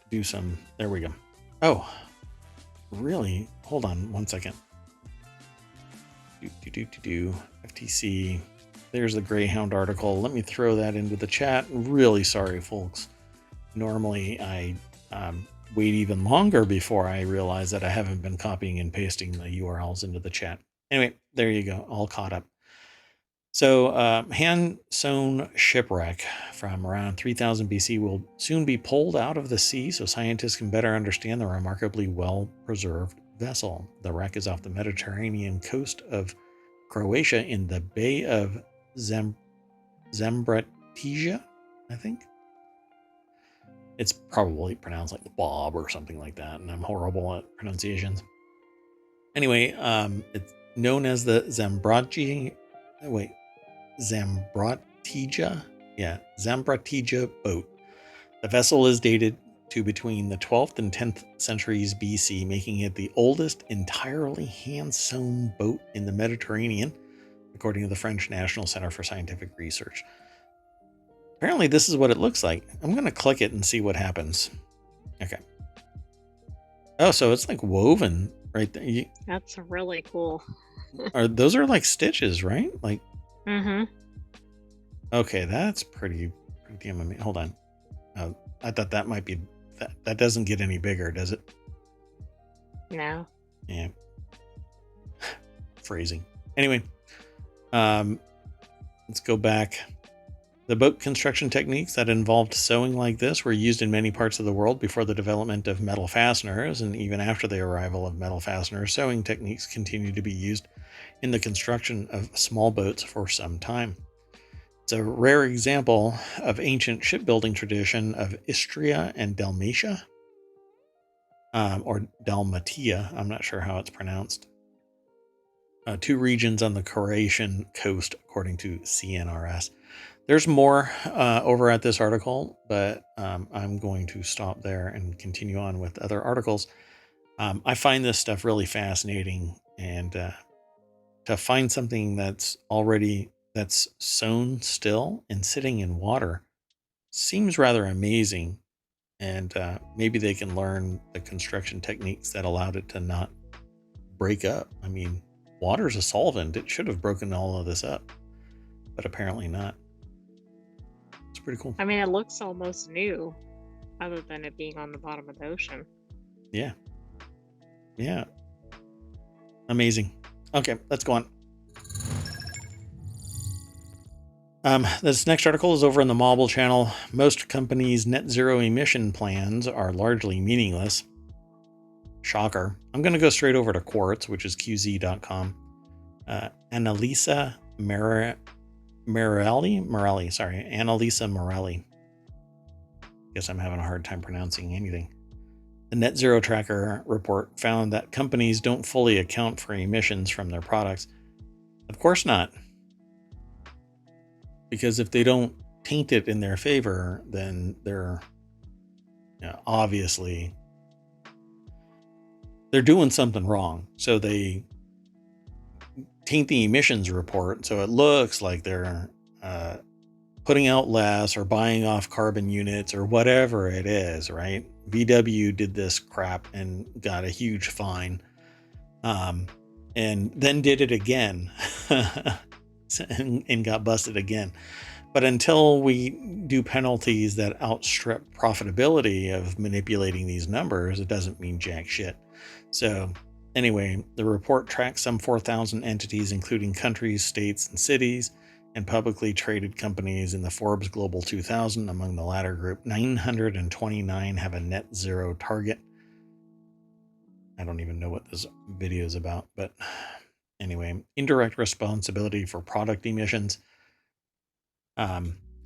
S1: do some. There we go. Oh, really? Hold on 1 second. FTC. There's the Greyhound article. Let me throw that into the chat. Really sorry, folks. Normally, I wait even longer before I realize that I haven't been copying and pasting the URLs into the chat. Anyway, there you go. All caught up. So, hand-sewn shipwreck from around 3000 BC will soon be pulled out of the sea so scientists can better understand the remarkably well-preserved vessel. The wreck is off the Mediterranean coast of Croatia in the Bay of Zambratija, I think. It's probably pronounced like Bob or something like that, and I'm horrible at pronunciations. Anyway, it's known as the Zambratija boat. The vessel is dated to between the 12th and 10th centuries BC, making it the oldest entirely hand-sewn boat in the Mediterranean, according to the French National Center for Scientific Research. Apparently this is what it looks like. I'm going to click it and see what happens. Okay. Oh, so it's like woven right there.
S2: That's really cool.
S1: Those are like stitches, right? Like.
S2: Mm-hmm.
S1: Okay, that's pretty damn amazing. Hold on. I thought that might be that doesn't get any bigger, does it?
S2: No.
S1: Yeah. Phrasing. Anyway, let's go back. The boat construction techniques that involved sewing like this were used in many parts of the world before the development of metal fasteners, and even after the arrival of metal fasteners, sewing techniques continued to be used in the construction of small boats for some time. It's a rare example of ancient shipbuilding tradition of Istria and Dalmatia, or Dalmatia. I'm not sure how it's pronounced. Two regions on the Croatian coast, according to CNRS. There's more over at this article, but I'm going to stop there and continue on with other articles. I find this stuff really fascinating, and to find something that's sewn still and sitting in water seems rather amazing. and maybe they can learn the construction techniques that allowed it to not break up. I mean, water's a solvent. It should have broken all of this up, but apparently not. It's pretty cool.
S2: I mean, it looks almost new, other than it being on the bottom of the ocean.
S1: Yeah. Yeah. Amazing. Okay, let's go on. This next article is over in the Mobile channel. Most companies' net zero emission plans are largely meaningless. Shocker. I'm going to go straight over to Quartz, which is qz.com. Annalisa Morelli. Guess I'm having a hard time pronouncing anything. The Net Zero Tracker report found that companies don't fully account for emissions from their products. Of course not. Because if they don't taint it in their favor, then they're obviously they're doing something wrong. So they taint the emissions report so it looks like they're putting out less or buying off carbon units or whatever it is, right? VW did this crap and got a huge fine, and then did it again and got busted again. But until we do penalties that outstrip profitability of manipulating these numbers, it doesn't mean jack shit. So anyway, the report tracks some 4,000 entities, including countries, states, and cities, and publicly traded companies in the Forbes Global 2000. Among the latter group, 929 have a net zero target. I don't even know what this video is about, but anyway, indirect responsibility for product emissions.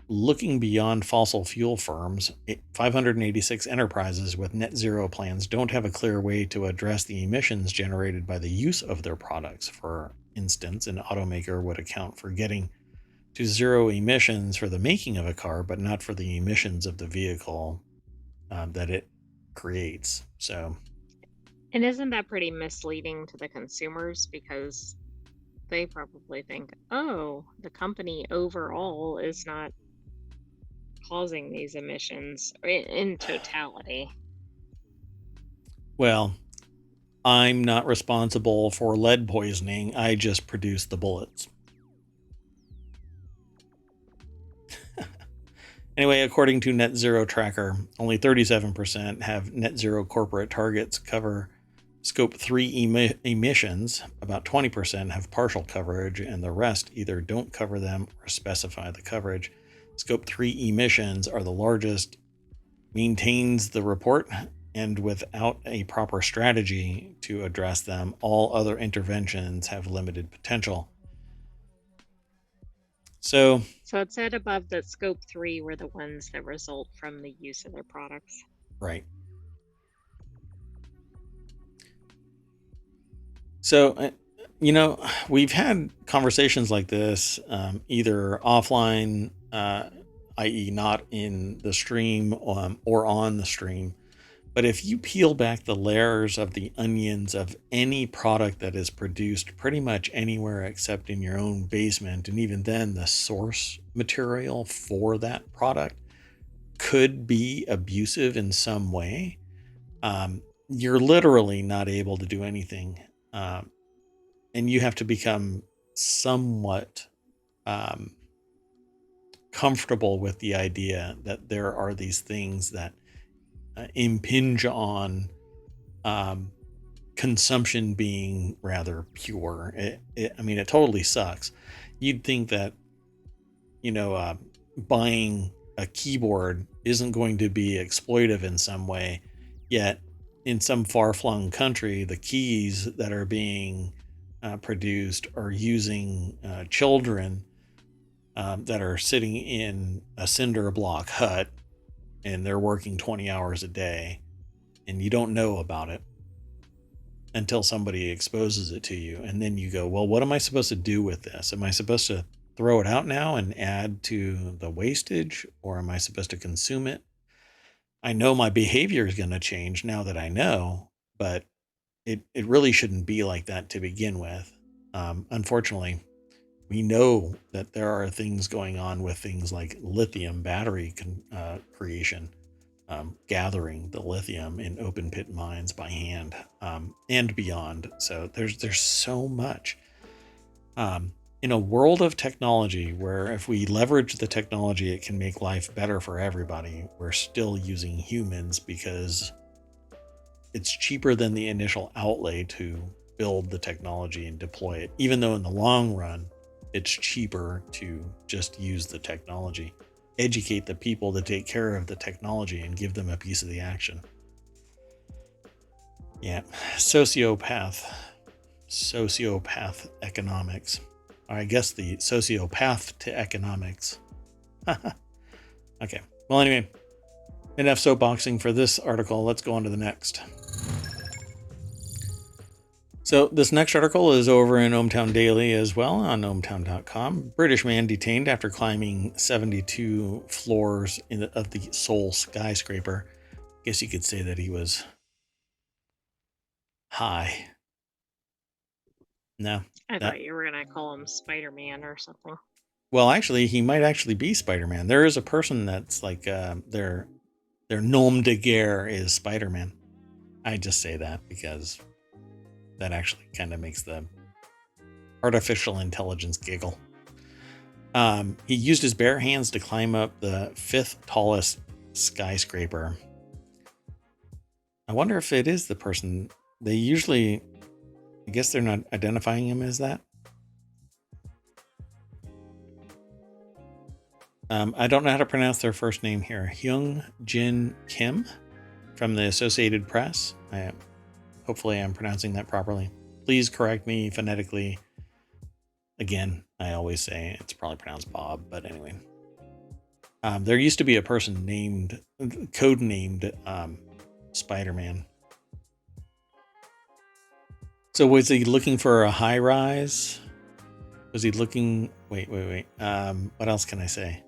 S1: Looking beyond fossil fuel firms, 586 enterprises with net zero plans don't have a clear way to address the emissions generated by the use of their products. For instance, an automaker would account for getting to zero emissions for the making of a car, but not for the emissions of the vehicle that it creates. So,
S2: and isn't that pretty misleading to the consumers, because they probably think, oh, the company overall is not causing these emissions in totality.
S1: Well, I'm not responsible for lead poisoning. I just produce the bullets. Anyway, according to Net Zero Tracker, only 37% have net zero corporate targets cover Scope 3 emissions. About 20% have partial coverage, and the rest either don't cover them or specify the coverage. Scope 3 emissions are the largest, maintains the report, and without a proper strategy to address them, all other interventions have limited potential. So
S2: it said above that Scope 3 were the ones that result from the use of their products.
S1: Right. So, we've had conversations like this, either offline, i.e. not in the stream, or on the stream. But if you peel back the layers of the onions of any product that is produced pretty much anywhere except in your own basement, and even then the source material for that product could be abusive in some way, you're literally not able to do anything. And you have to become somewhat comfortable with the idea that there are these things that impinge on consumption being rather pure. It totally sucks. You'd think that, buying a keyboard isn't going to be exploitive in some way, yet in some far-flung country, the keys that are being produced are using children that are sitting in a cinder block hut, and they're working 20 hours a day, and you don't know about it until somebody exposes it to you. And then you go, well, what am I supposed to do with this? Am I supposed to throw it out now and add to the wastage, or am I supposed to consume it? I know my behavior is going to change now that I know, but it really shouldn't be like that to begin with. Unfortunately, we know that there are things going on with things like lithium battery creation gathering the lithium in open pit mines by hand, and beyond. So there's so much. In a world of technology where if we leverage the technology, it can make life better for everybody, we're still using humans because it's cheaper than the initial outlay to build the technology and deploy it, even though in the long run, it's cheaper to just use the technology, educate the people to take care of the technology and give them a piece of the action. Yeah, sociopath economics. I guess the sociopath to economics. Okay. Well, anyway, enough soapboxing for this article. Let's go on to the next. So this next article is over in ohmTown Daily as well on ohmTown.com. British man detained after climbing 72 floors of the Seoul skyscraper. I guess you could say that he was high. No.
S2: I thought you were going to call him Spider-Man or something.
S1: Well, actually, he might actually be Spider-Man. There is a person that's like their nom de guerre is Spider-Man. I just say that because that actually kind of makes the artificial intelligence giggle. He used his bare hands to climb up the 5th tallest skyscraper. I wonder if it is the person. They usually, I guess they're not identifying him as that. I don't know how to pronounce their first name here. Hyung Jin Kim from the Associated Press. Hopefully I'm pronouncing that properly. Please correct me phonetically. Again, I always say it's probably pronounced Bob, but anyway. There used to be a person codenamed Spider-Man. So was he looking for a high rise? Was he looking... Wait. What else can I say?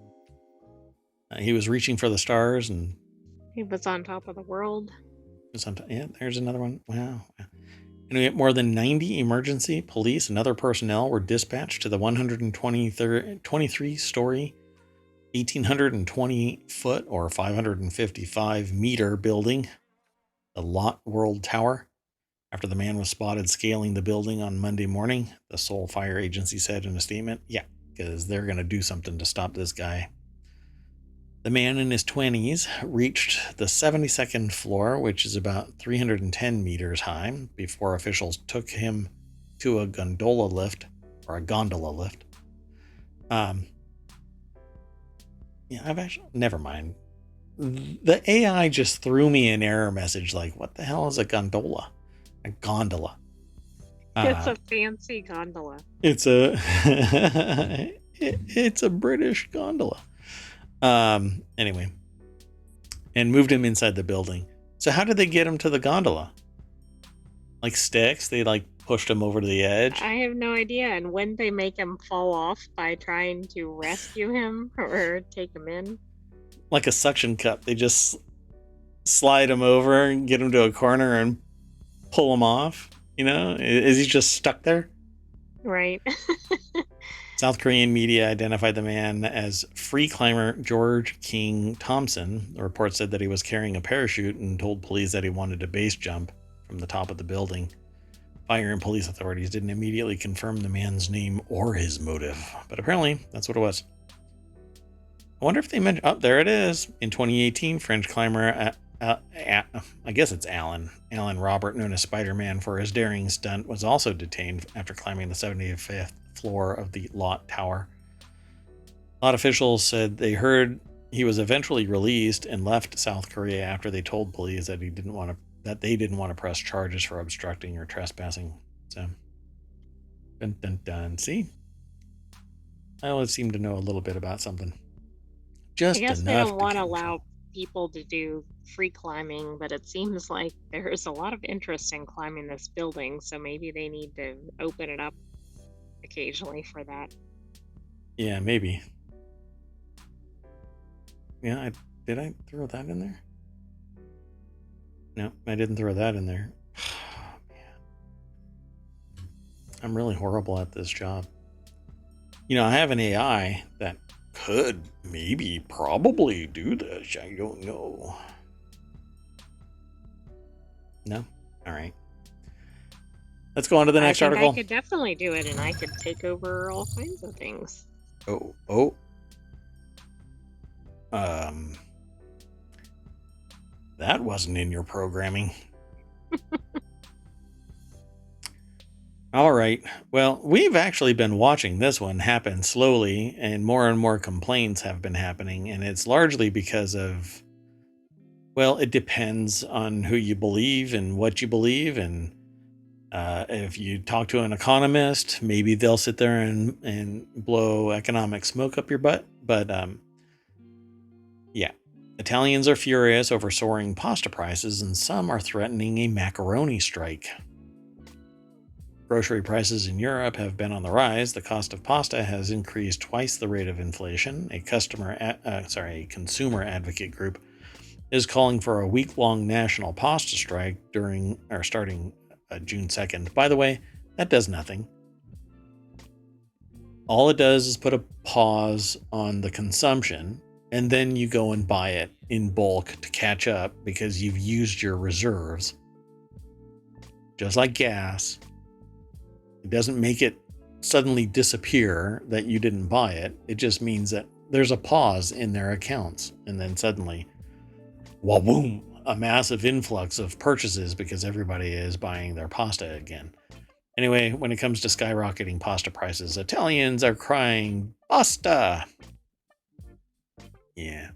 S1: He was reaching for the stars and...
S2: He was on top of the world.
S1: Yeah, there's another one. Wow. Anyway, more than 90 emergency, police, and other personnel were dispatched to the 123-story, 1,820-foot, or 555-meter building, the Lot World Tower, after the man was spotted scaling the building on Monday morning, the Seoul Fire Agency said in a statement. Yeah, because they're going to do something to stop this guy. The man in his 20s reached the 72nd floor, which is about 310 meters high, before officials took him to a gondola lift. Yeah, I've actually... Never mind. The AI just threw me an error message like, what the hell is a gondola? A gondola.
S2: It's a fancy gondola.
S1: It's a... it's a British gondola. Anyway, and moved him inside the building. So how did they get him to the gondola? Like sticks? They like pushed him over to the edge?
S2: I have no idea. And when they make him fall off by trying to rescue him or take him in?
S1: Like a suction cup. They just slide him over and get him to a corner and pull him off. You know, is he just stuck there?
S2: Right.
S1: South Korean media identified the man as free climber George King Thompson. The report said that he was carrying a parachute and told police that he wanted to base jump from the top of the building. Fire and police authorities didn't immediately confirm the man's name or his motive, but apparently that's what it was. I wonder if they mentioned... Oh, there it is. In 2018, French climber, I guess it's Alan Robert, known as Spider-Man for his daring stunt, was also detained after climbing the 75th floor of the Lot Tower. Lot officials said they heard he was eventually released and left South Korea after they told police that they didn't want to press charges for obstructing or trespassing. So, dun. See, I always seem to know a little bit about something. Just
S2: I guess
S1: enough.
S2: they don't want to allow people to do free climbing, but it seems like there's a lot of interest in climbing this building, so maybe they need to open it up occasionally for that.
S1: Yeah, maybe. Yeah, did I throw that in there? No, I didn't throw that in there. Oh, man. I'm really horrible at this job. You know, I have an AI that could probably do this. I don't know. No? All right. Let's go on to the next article.
S2: I could definitely do it, and I could take over all kinds of things.
S1: Oh. That wasn't in your programming. All right. Well, we've actually been watching this one happen slowly, and more complaints have been happening, and it's largely because of, well, it depends on who you believe and what you believe, and if you talk to an economist, maybe they'll sit there and blow economic smoke up your butt. But yeah, Italians are furious over soaring pasta prices, and some are threatening a macaroni strike. Grocery prices in Europe have been on the rise. The cost of pasta has increased twice the rate of inflation. A consumer advocate group is calling for a week-long national pasta strike starting June 2nd. By the way, that does nothing. All it does is put a pause on the consumption, and then you go and buy it in bulk to catch up because you've used your reserves. Just like gas. It doesn't make it suddenly disappear that you didn't buy it. It just means that there's a pause in their accounts, and then suddenly, waboom, a massive influx of purchases because everybody is buying their pasta again. Anyway, when it comes to skyrocketing pasta prices, Italians are crying, pasta! Yeah,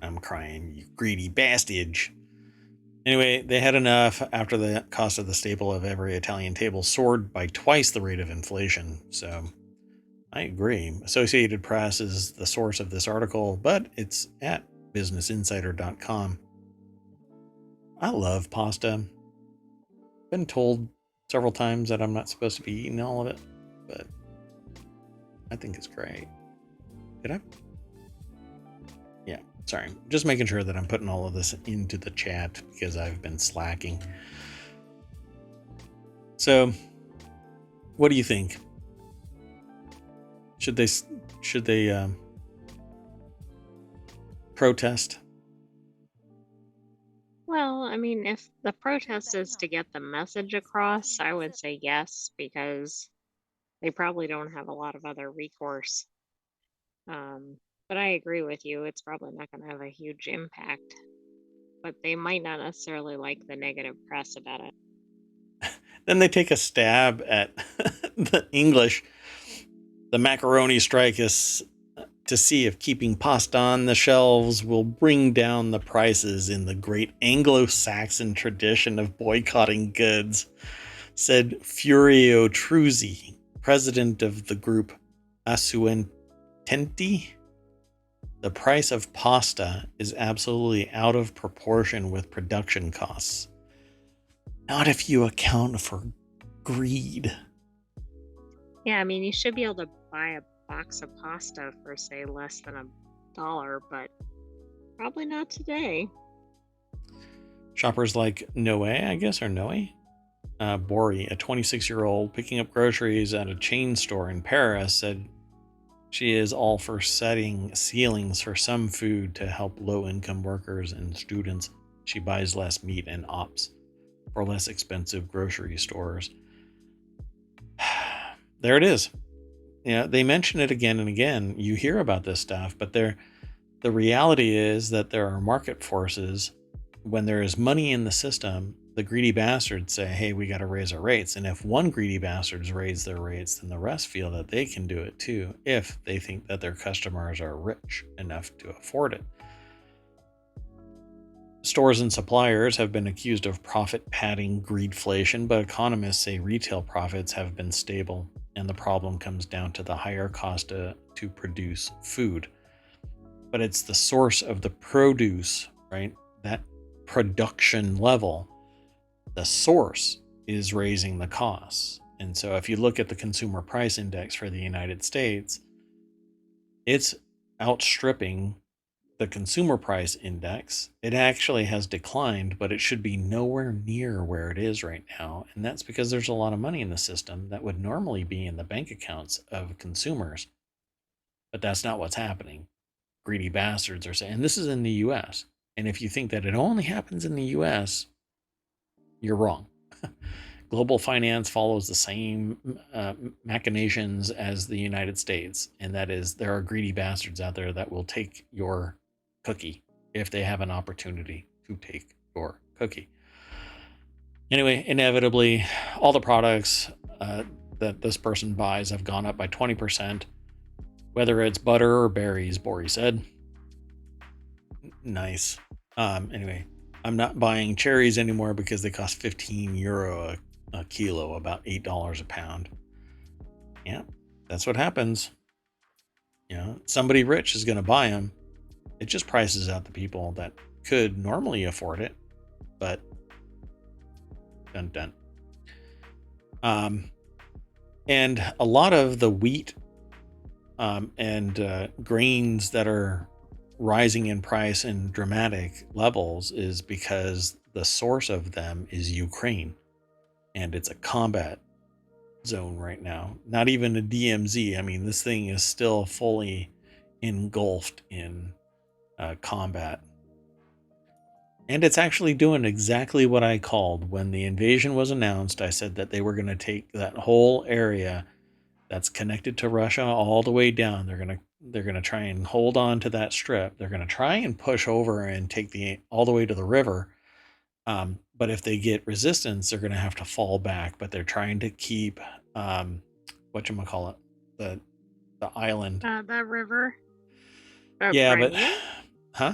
S1: I'm crying, you greedy bastard. Anyway, they had enough after the cost of the staple of every Italian table soared by twice the rate of inflation. So I agree. Associated Press is the source of this article, but it's at businessinsider.com. I love pasta. Been told several times that I'm not supposed to be eating all of it, but I think it's great. Did I? Yeah, sorry. Just making sure that I'm putting all of this into the chat because I've been slacking. So, what do you think? Should they protest?
S2: Well, I mean, if the protest is to get the message across, I would say yes, because they probably don't have a lot of other recourse. But I agree with you. It's probably not going to have a huge impact. But they might not necessarily like the negative press about it.
S1: Then they take a stab at the English. The macaroni strike is to see if keeping pasta on the shelves will bring down the prices in the great Anglo-Saxon tradition of boycotting goods, said Furio Truzzi, president of the group Assuententi. The price of pasta is absolutely out of proportion with production costs. Not if you account for greed.
S2: Yeah, I mean, you should be able to buy a box of pasta for, say, less than $1, but probably not today.
S1: Shoppers like Noe, I guess, or Noe? Bori, a 26-year-old picking up groceries at a chain store in Paris, said she is all for setting ceilings for some food to help low-income workers and students. She buys less meat and opts for less expensive grocery stores. There it is. Yeah, they mention it again and again. You hear about this stuff, but the reality is that there are market forces. When there is money in the system, the greedy bastards say, hey, we got to raise our rates. And if one greedy bastard's raise their rates, then the rest feel that they can do it too, if they think that their customers are rich enough to afford it. Stores and suppliers have been accused of profit padding greedflation, but economists say retail profits have been stable, and the problem comes down to the higher cost to produce food. But it's the source of the produce, right? That production level, the source is raising the costs. And so if you look at the consumer price index for the United States, it's outstripping the consumer price index. It actually has declined, but it should be nowhere near where it is right now. And that's because there's a lot of money in the system that would normally be in the bank accounts of consumers. But that's not what's happening. Greedy bastards are saying, and this is in the US. And if you think that it only happens in the US, you're wrong. Global finance follows the same machinations as the United States, and that is there are greedy bastards out there that will take your cookie if they have an opportunity to take your cookie. Anyway, inevitably, all the products that this person buys have gone up by 20%, whether it's butter or berries, Bori said. Nice. Anyway, I'm not buying cherries anymore because they cost 15 euro a kilo, about $8 a pound. Yeah, that's what happens. You know, somebody rich is going to buy them. It just prices out the people that could normally afford it, but dun dun. And a lot of the wheat and grains that are rising in price in dramatic levels is because the source of them is Ukraine, and it's a combat zone right now. Not even a DMZ. I mean, this thing is still fully engulfed in combat. And it's actually doing exactly what I called when the invasion was announced. I said that they were going to take that whole area that's connected to Russia all the way down. They're going to try and hold on to that strip. They're going to try and push over and take all the way to the river. But if they get resistance, they're going to have to fall back. But they're trying to keep whatchamacallit, the island.
S2: The river.
S1: Yeah,
S2: Crimea?
S1: Huh?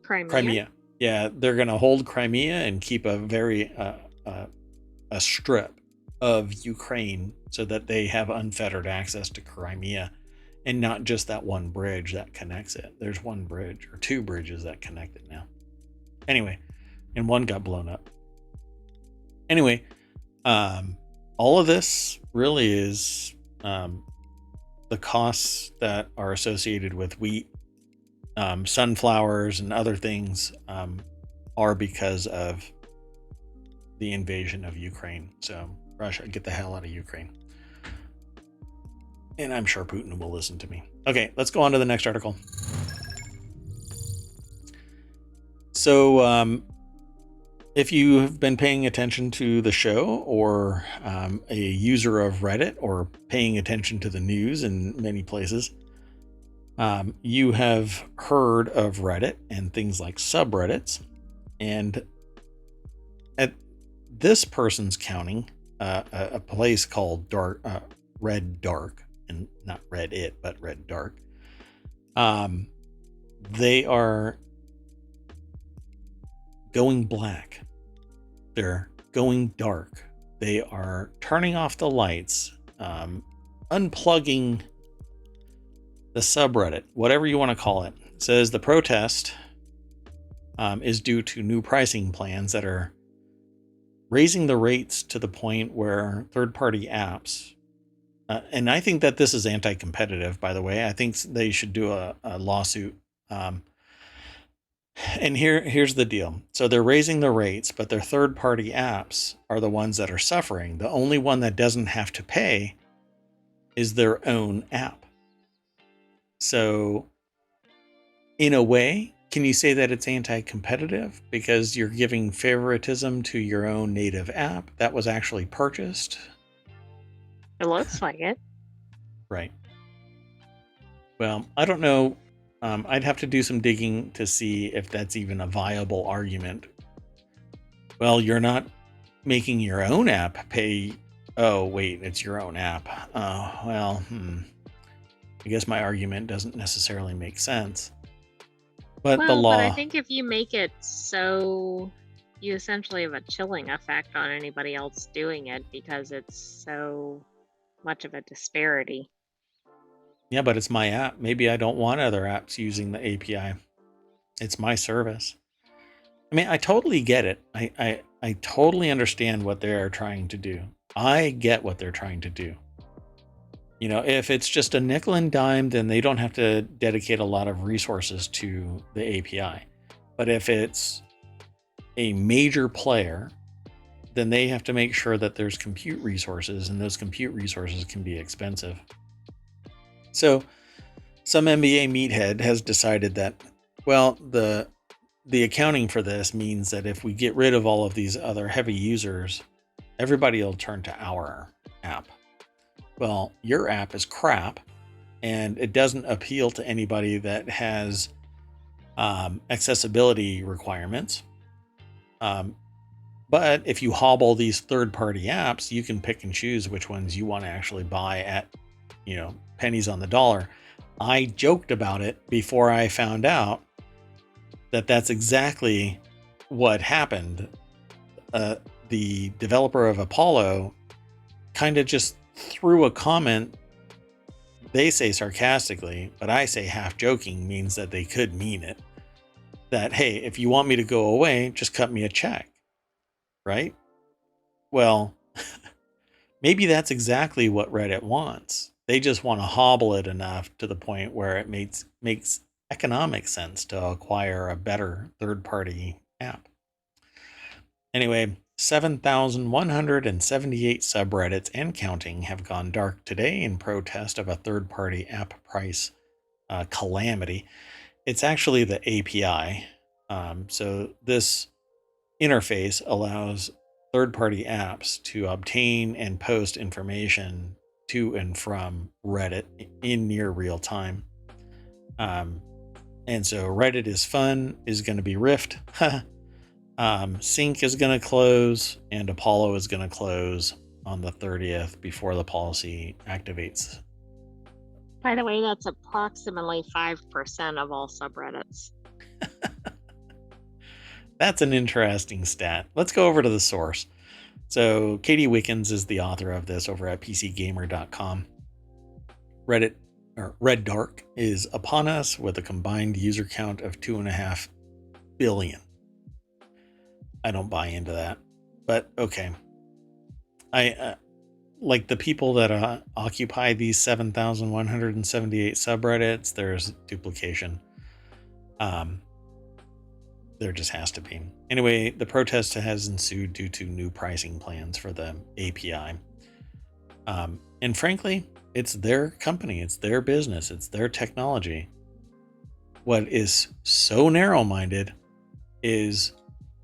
S2: Crimea.
S1: Yeah, they're going to hold Crimea and keep a very a strip of Ukraine so that they have unfettered access to Crimea, and not just that one bridge that connects it. There's one bridge or two bridges that connect it now. Anyway, and one got blown up. Anyway, all of this really is the costs that are associated with wheat, sunflowers, and other things are because of the invasion of Ukraine. So Russia, get the hell out of Ukraine. And I'm sure Putin will listen to me. Okay, let's go on to the next article. So if you have been paying attention to the show, or a user of Reddit, or paying attention to the news in many places, you have heard of Reddit and things like subreddits. And at this person's counting, a place called Reddark, and not Reddit, but Reddark, they are going black. They're going dark. They are turning off the lights, unplugging the subreddit, whatever you want to call it. It says the protest is due to new pricing plans that are raising the rates to the point where third-party apps, and I think that this is anti-competitive, by the way. I think they should do a lawsuit. And here's the deal. So they're raising the rates, but their third-party apps are the ones that are suffering. The only one that doesn't have to pay is their own app. So in a way, can you say that it's anti-competitive because you're giving favoritism to your own native app that was actually purchased?
S2: It looks like it.
S1: Right. Well, I don't know. I'd have to do some digging to see if that's even a viable argument. Well, you're not making your own app pay. Oh, wait, it's your own app. Well, I guess my argument doesn't necessarily make sense. But the law.
S2: But I think if you make it so, you essentially have a chilling effect on anybody else doing it because it's so much of a disparity.
S1: Yeah, but it's my app. Maybe I don't want other apps using the API. It's my service. I mean, I totally get it. I totally understand what they're trying to do. I get what they're trying to do. You know, if it's just a nickel and dime, then they don't have to dedicate a lot of resources to the API. But if it's a major player, then they have to make sure that there's compute resources, and those compute resources can be expensive. So some NBA meathead has decided that, well, the the accounting for this means that if we get rid of all of these other heavy users, everybody will turn to our app. Well, your app is crap, and it doesn't appeal to anybody that has accessibility requirements. But if you hobble these third-party apps, you can pick and choose which ones you want to actually buy at, pennies on the dollar. I joked about it before I found out that that's exactly what happened. The developer of Apollo kind of just threw a comment. They say sarcastically, but I say half joking, means that they could mean it. That, hey, if you want me to go away, just cut me a check. Right? Well, maybe that's exactly what Reddit wants. They just want to hobble it enough to the point where it makes economic sense to acquire a better third-party app. Anyway, 7,178 subreddits and counting have gone dark today in protest of a third-party app price calamity. It's actually the API. So this interface allows third-party apps to obtain and post information to and from Reddit in near real time. And so Reddit is fun, is going to be Rift. Sync is going to close, and Apollo is going to close on the 30th before the policy activates.
S2: By the way, that's approximately 5% of all subreddits.
S1: That's an interesting stat. Let's go over to the source. So Katie Wickens is the author of this over at pcgamer.com. Reddark is upon us with a combined user count of 2.5 billion. I don't buy into that, but okay. I like the people that occupy these 7,178 subreddits. There's duplication. There just has to be. Anyway, the protest has ensued due to new pricing plans for the API. And frankly, it's their company, it's their business, it's their technology. What is so narrow-minded is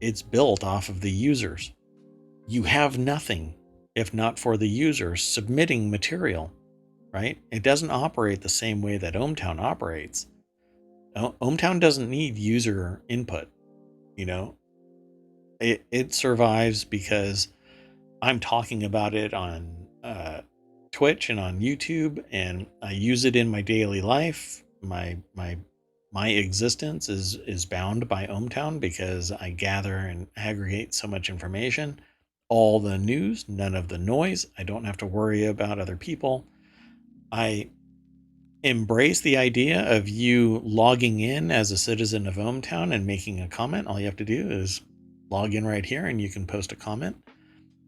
S1: it's built off of the users. You have nothing if not for the users submitting material, right? It doesn't operate the same way that ohmTown operates. ohmTown doesn't need user input. It survives because I'm talking about it on Twitch and on YouTube, and I use it in my daily life. My existence is bound by ohmTown because I gather and aggregate so much information, all the news, none of the noise. I don't have to worry about other people. I embrace the idea of you logging in as a citizen of ohmTown and making a comment. All you have to do is log in right here and you can post a comment.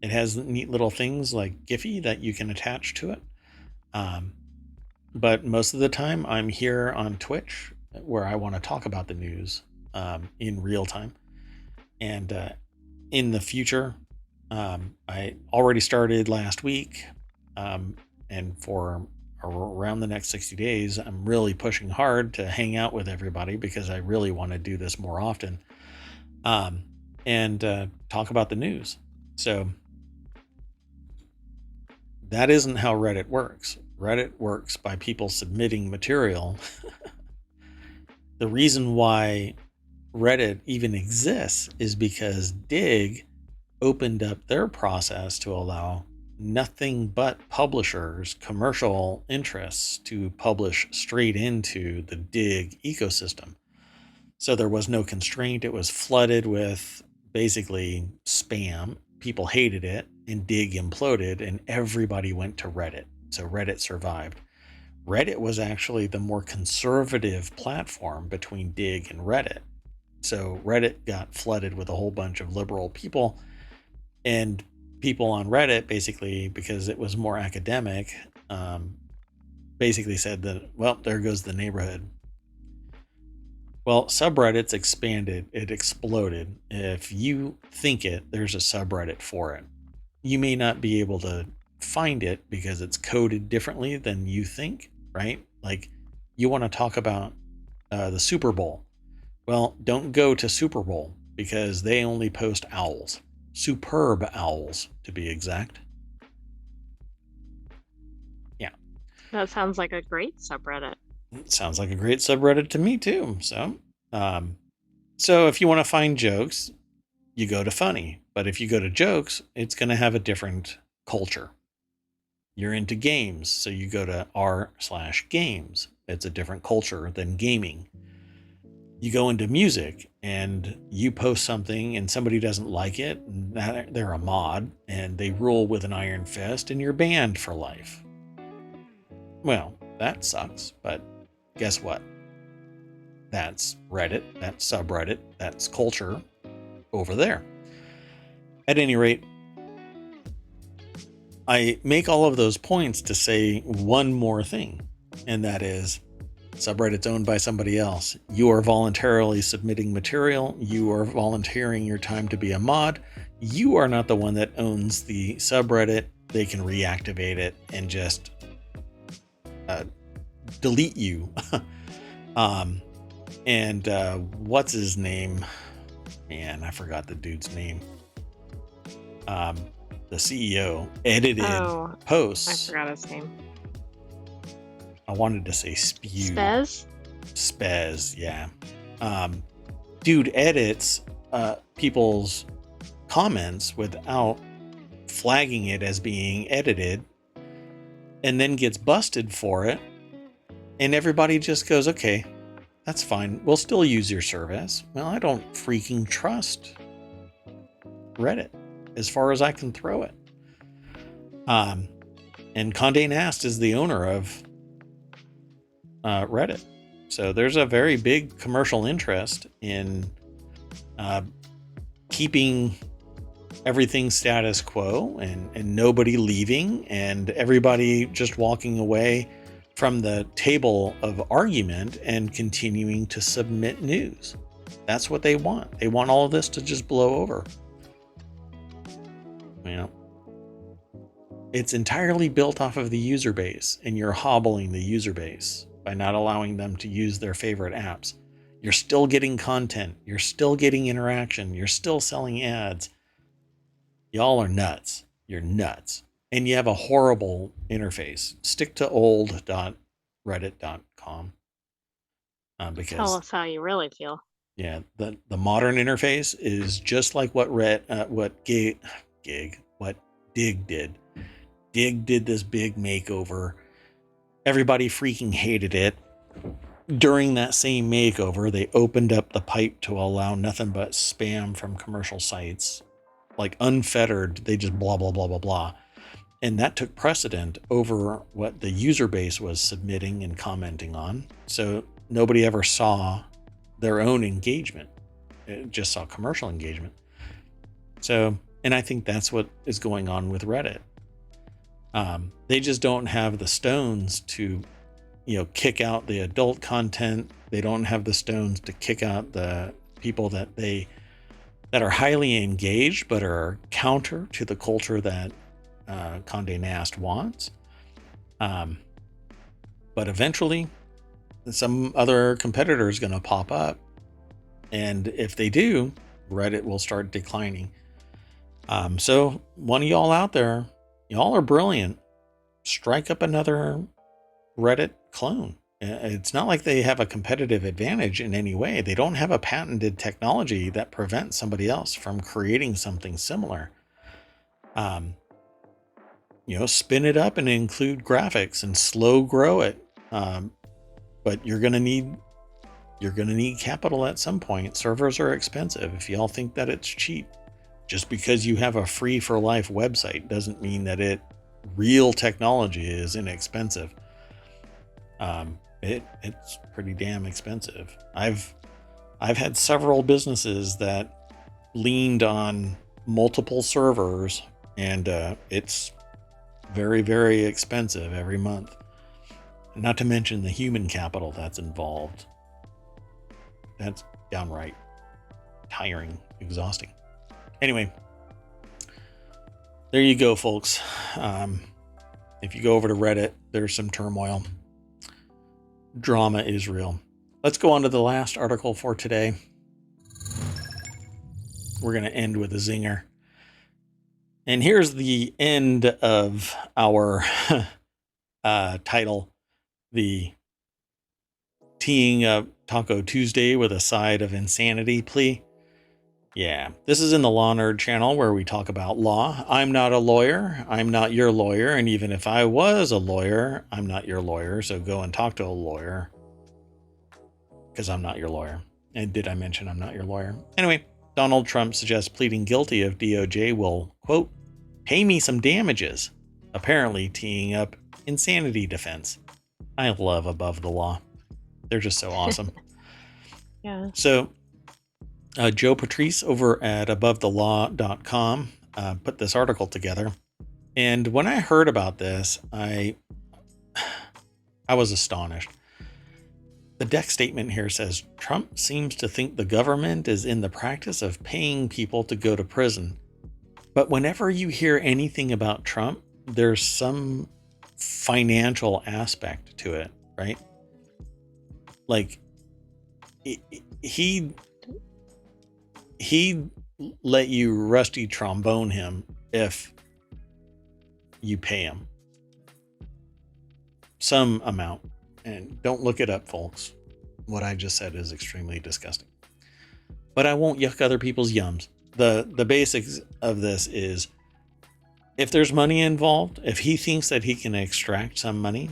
S1: It has neat little things like Giphy that you can attach to it. But most of the time I'm here on Twitch where I want to talk about the news in real time. And in the future, I already started last week, and for around the next 60 days, I'm really pushing hard to hang out with everybody because I really want to do this more often, and talk about the news. So that isn't how Reddit works. Reddit works by people submitting material. The reason why Reddit even exists is because Dig opened up their process to allow nothing but publishers, commercial interests, to publish straight into the Dig ecosystem. So there was no constraint. It was flooded with basically spam. People hated it, and Dig imploded, and everybody went to Reddit. So Reddit survived. Reddit was actually the more conservative platform between Dig and Reddit. So Reddit got flooded with a whole bunch of liberal people, and people on Reddit basically, because it was more academic, basically said that, well, there goes the neighborhood. Well, subreddits expanded, it exploded. If you think it, there's a subreddit for it. You may not be able to find it because it's coded differently than you think, right? Like, you want to talk about the Super Bowl. Well, don't go to Super Bowl because they only post owls. Superb owls, to be exact. Yeah.
S2: That sounds like a great subreddit.
S1: It sounds like a great subreddit to me, too. So if you want to find jokes, you go to funny. But if you go to jokes, it's going to have a different culture. You're into games, so you go to r/games. It's a different culture than gaming. You go into music and you post something and somebody doesn't like it, and they're a mod and they rule with an iron fist and you're banned for life. Well, that sucks, but guess what? That's Reddit, that's subreddit, that's culture over there. At any rate, I make all of those points to say one more thing, and that is subreddit's owned by somebody else. You are voluntarily submitting material. You are volunteering your time to be a mod. You are not the one that owns the subreddit. They can reactivate it and just delete you. What's his name? Man, I forgot the dude's name. The CEO edited posts.
S2: I forgot his name.
S1: I wanted to say spew. Spez, yeah. Dude edits people's comments without flagging it as being edited and then gets busted for it. And everybody just goes, okay, that's fine. We'll still use your service. Well, I don't freaking trust Reddit as far as I can throw it. And Condé Nast is the owner of Reddit. So there's a very big commercial interest in keeping everything status quo and nobody leaving and everybody just walking away from the table of argument and continuing to submit news. That's what they want. They want all of this to just blow over. You know, it's entirely built off of the user base, and you're hobbling the user base by not allowing them to use their favorite apps. You're still getting content. You're still getting interaction. You're still selling ads. Y'all are nuts. You're nuts. And you have a horrible interface. Stick to old.reddit.com. Because
S2: tell us how you really feel.
S1: Yeah, the modern interface is just like what Dig did. Dig did this big makeover. Everybody freaking hated it. During that same makeover, they opened up the pipe to allow nothing but spam from commercial sites. Like unfettered, they just blah, blah, blah, blah, blah. And that took precedent over what the user base was submitting and commenting on. So nobody ever saw their own engagement. It just saw commercial engagement. So, and I think that's what is going on with Reddit. They just don't have the stones to, kick out the adult content. They don't have the stones to kick out the people that are highly engaged, but are counter to the culture that Condé Nast wants. But eventually, some other competitor is going to pop up. And if they do, Reddit will start declining. So one of y'all out there, y'all are brilliant. Strike up another Reddit clone. It's not like they have a competitive advantage in any way. They don't have a patented technology that prevents somebody else from creating something similar. Spin it up and include graphics and slow grow it. But you're going to need capital at some point. Servers are expensive. If y'all think that it's cheap, just because you have a free for life website doesn't mean that real technology is inexpensive. It's pretty damn expensive. I've had several businesses that leaned on multiple servers, and it's very, very expensive every month. Not to mention the human capital that's involved. That's downright tiring, exhausting. Anyway, there you go, folks. If you go over to Reddit, there's some turmoil. Drama is real. let's go on to the last article for today. We're going to end with a zinger. And here's the end of our title, the teeing up Taco Tuesday with a side of insanity plea. Yeah, this is in the Law Nerd channel where we talk about law. I'm not a lawyer. I'm not your lawyer. And even if I was a lawyer, I'm not your lawyer. So go and talk to a lawyer because I'm not your lawyer. And did I mention I'm not your lawyer? Anyway, Donald Trump suggests pleading guilty if DOJ will, quote, pay me some damages, apparently teeing up insanity defense. I love Above the Law. They're just so awesome.
S2: Yeah.
S1: So Joe Patrice over at abovethelaw.com put this article together. And when I heard about this, I was astonished. The deck statement here says, Trump seems to think the government is in the practice of paying people to go to prison. But whenever you hear anything about Trump, there's some financial aspect to it, right? Like, he'd let you rusty trombone him if you pay him some amount. And don't look it up, folks. What I just said is extremely disgusting. But I won't yuck other people's yums. The basics of this is, if there's money involved, if he thinks that he can extract some money,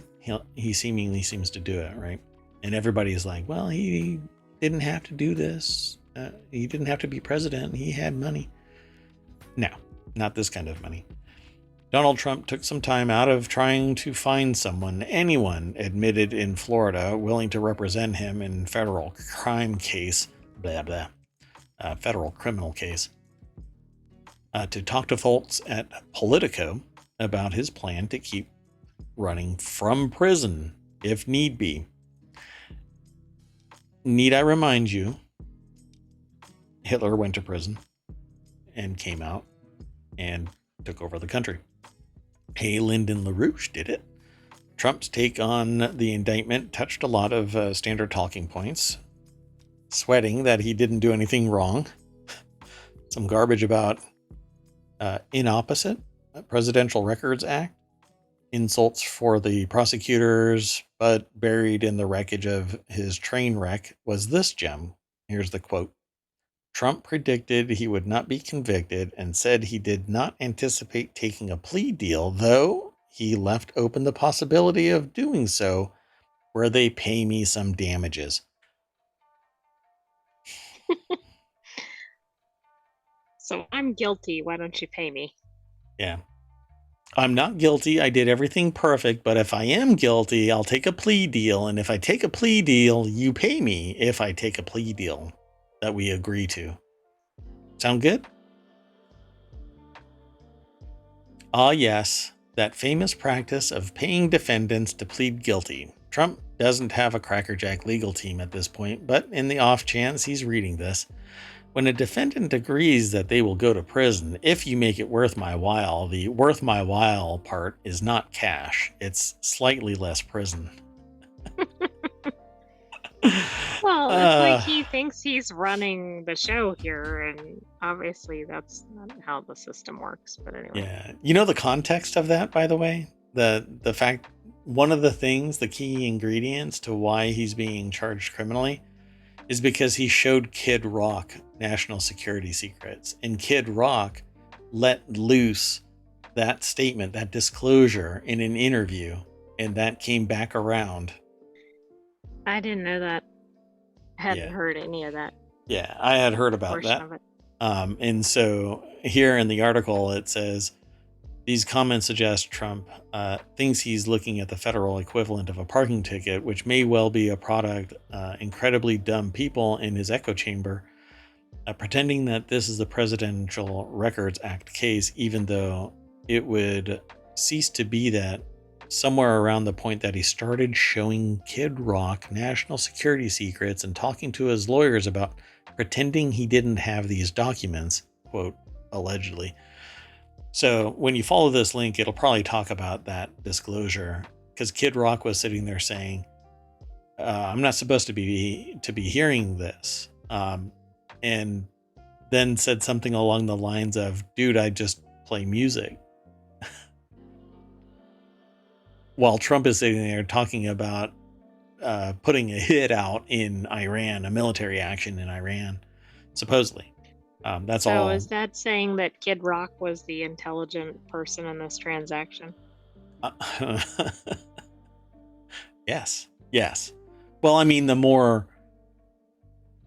S1: he seemingly seems to do it, right? And everybody's like, well, he didn't have to do this. He didn't have to be president. He had money. No, not this kind of money. Donald Trump took some time out of trying to find anyone admitted in Florida willing to represent him in federal crime case, federal criminal case, to talk to folks at Politico about his plan to keep running from prison if need be. Need I remind you, Hitler went to prison and came out and took over the country. Hey, Lyndon LaRouche did it. Trump's take on the indictment touched a lot of standard talking points, sweating that he didn't do anything wrong. Some garbage about inopposite, Presidential Records Act, insults for the prosecutors, but buried in the wreckage of his train wreck was this gem. Here's the quote. Trump predicted he would not be convicted and said he did not anticipate taking a plea deal, though he left open the possibility of doing so where they pay me some damages.
S2: So I'm guilty. Why don't you pay me?
S1: Yeah. I'm not guilty. I did everything perfect. But if I am guilty, I'll take a plea deal. And if I take a plea deal, you pay me if I take a plea deal that we agree to. Sound good? Ah, yes, that famous practice of paying defendants to plead guilty. Trump doesn't have a crackerjack legal team at this point, but in the off chance he's reading this, when a defendant agrees that they will go to prison if you make it worth my while, the worth my while part is not cash. It's slightly less prison.
S2: Well, it's like he thinks he's running the show here, and obviously that's not how the system works. But anyway.
S1: Yeah. You know the context of that, by the way? The fact, one of the things, the key ingredients to why he's being charged criminally is because he showed Kid Rock national security secrets. And Kid Rock let loose that statement, that disclosure in an interview, and that came back around.
S2: I didn't know that. Hadn't heard any of that.
S1: Yeah, I had heard about that. And so here in the article, it says, these comments suggest Trump thinks he's looking at the federal equivalent of a parking ticket, which may well be a product incredibly dumb people in his echo chamber, pretending that this is the Presidential Records Act case, even though it would cease to be that somewhere around the point that he started showing Kid Rock national security secrets and talking to his lawyers about pretending he didn't have these documents, quote, allegedly. So when you follow this link, it'll probably talk about that disclosure, because Kid Rock was sitting there saying, I'm not supposed to be hearing this. And then said something along the lines of, dude, I just play music. While Trump is sitting there talking about putting a hit out in Iran, a military action in Iran, supposedly. That's all.
S2: So is that saying that Kid Rock was the intelligent person in this transaction?
S1: Yes. Well, I mean, more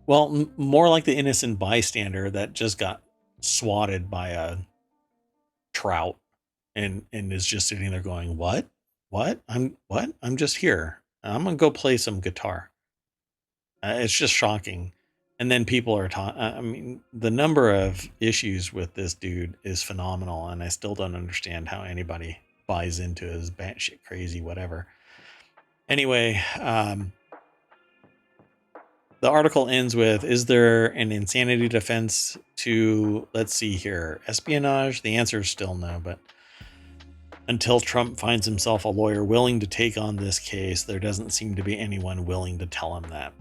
S1: like the innocent bystander that just got swatted by a trout and is just sitting there going, what? I'm just here. I'm gonna go play some guitar. It's just shocking. And then people are talking. I mean, the number of issues with this dude is phenomenal, and I still don't understand how anybody buys into his batshit crazy whatever. Anyway, the article ends with, is there an insanity defense to, let's see here, espionage? The answer is still no, but until Trump finds himself a lawyer willing to take on this case, there doesn't seem to be anyone willing to tell him that.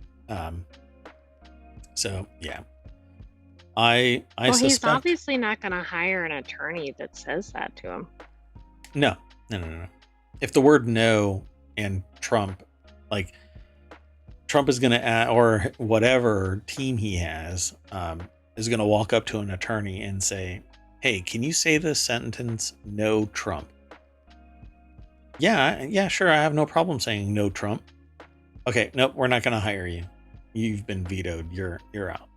S1: So yeah, I
S2: well,
S1: suspect
S2: he's obviously not going to hire an attorney that says that to him.
S1: No. If the word no and Trump, like Trump is going to, or whatever team he has, is going to walk up to an attorney and say, hey, can you say this sentence, no Trump? Yeah, sure. I have no problem saying no Trump. Okay, nope, we're not going to hire you. You've been vetoed. You're out.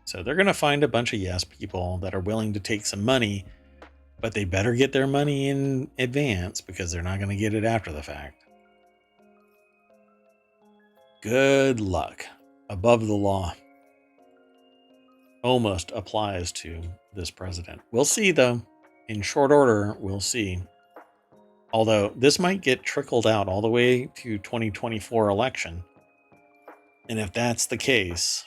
S1: So they're going to find a bunch of yes people that are willing to take some money, but they better get their money in advance because they're not going to get it after the fact. Good luck. Above the law almost applies to this president. We'll see, though. In short order, we'll see. Although this might get trickled out all the way to 2024 election. And if that's the case,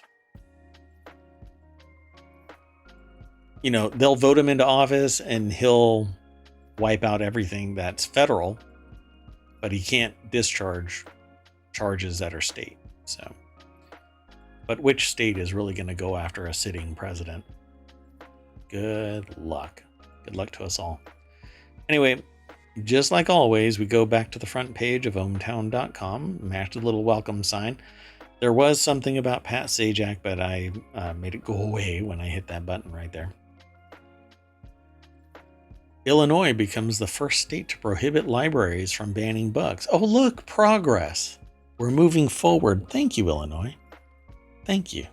S1: they'll vote him into office and he'll wipe out everything that's federal, but he can't discharge charges that are state. So, but which state is really going to go after a sitting president? Good luck. Good luck to us all. Anyway, just like always, we go back to the front page of ohmTown.com, mash the little welcome sign. There was something about Pat Sajak, but I made it go away when I hit that button right there. Illinois becomes the first state to prohibit libraries from banning books. Oh, look, progress. We're moving forward. Thank you, Illinois. Thank you.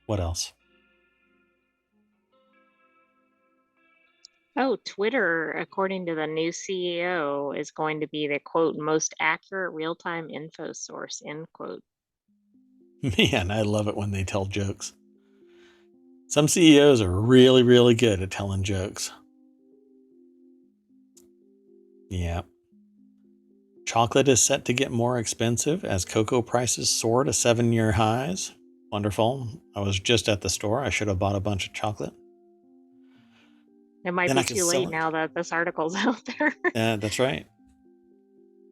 S1: What else?
S2: Oh, Twitter, according to the new CEO, is going to be the, quote, most accurate real-time info source, end quote.
S1: Man, I love it when they tell jokes. Some CEOs are really, really good at telling jokes. Yeah. Chocolate is set to get more expensive as cocoa prices soar to 7-year highs. Wonderful. I was just at the store. I should have bought a bunch of chocolate.
S2: It might be too late now that this article's out there.
S1: That's right.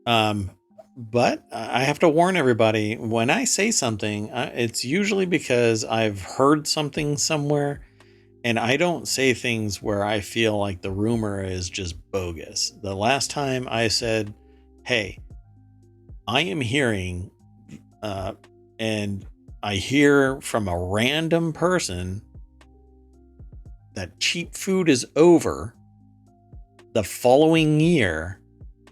S1: But I have to warn everybody, when I say something, it's usually because I've heard something somewhere, and I don't say things where I feel like the rumor is just bogus. The last time I said, hey, I am hearing, and I hear from a random person that cheap food is over, the following year,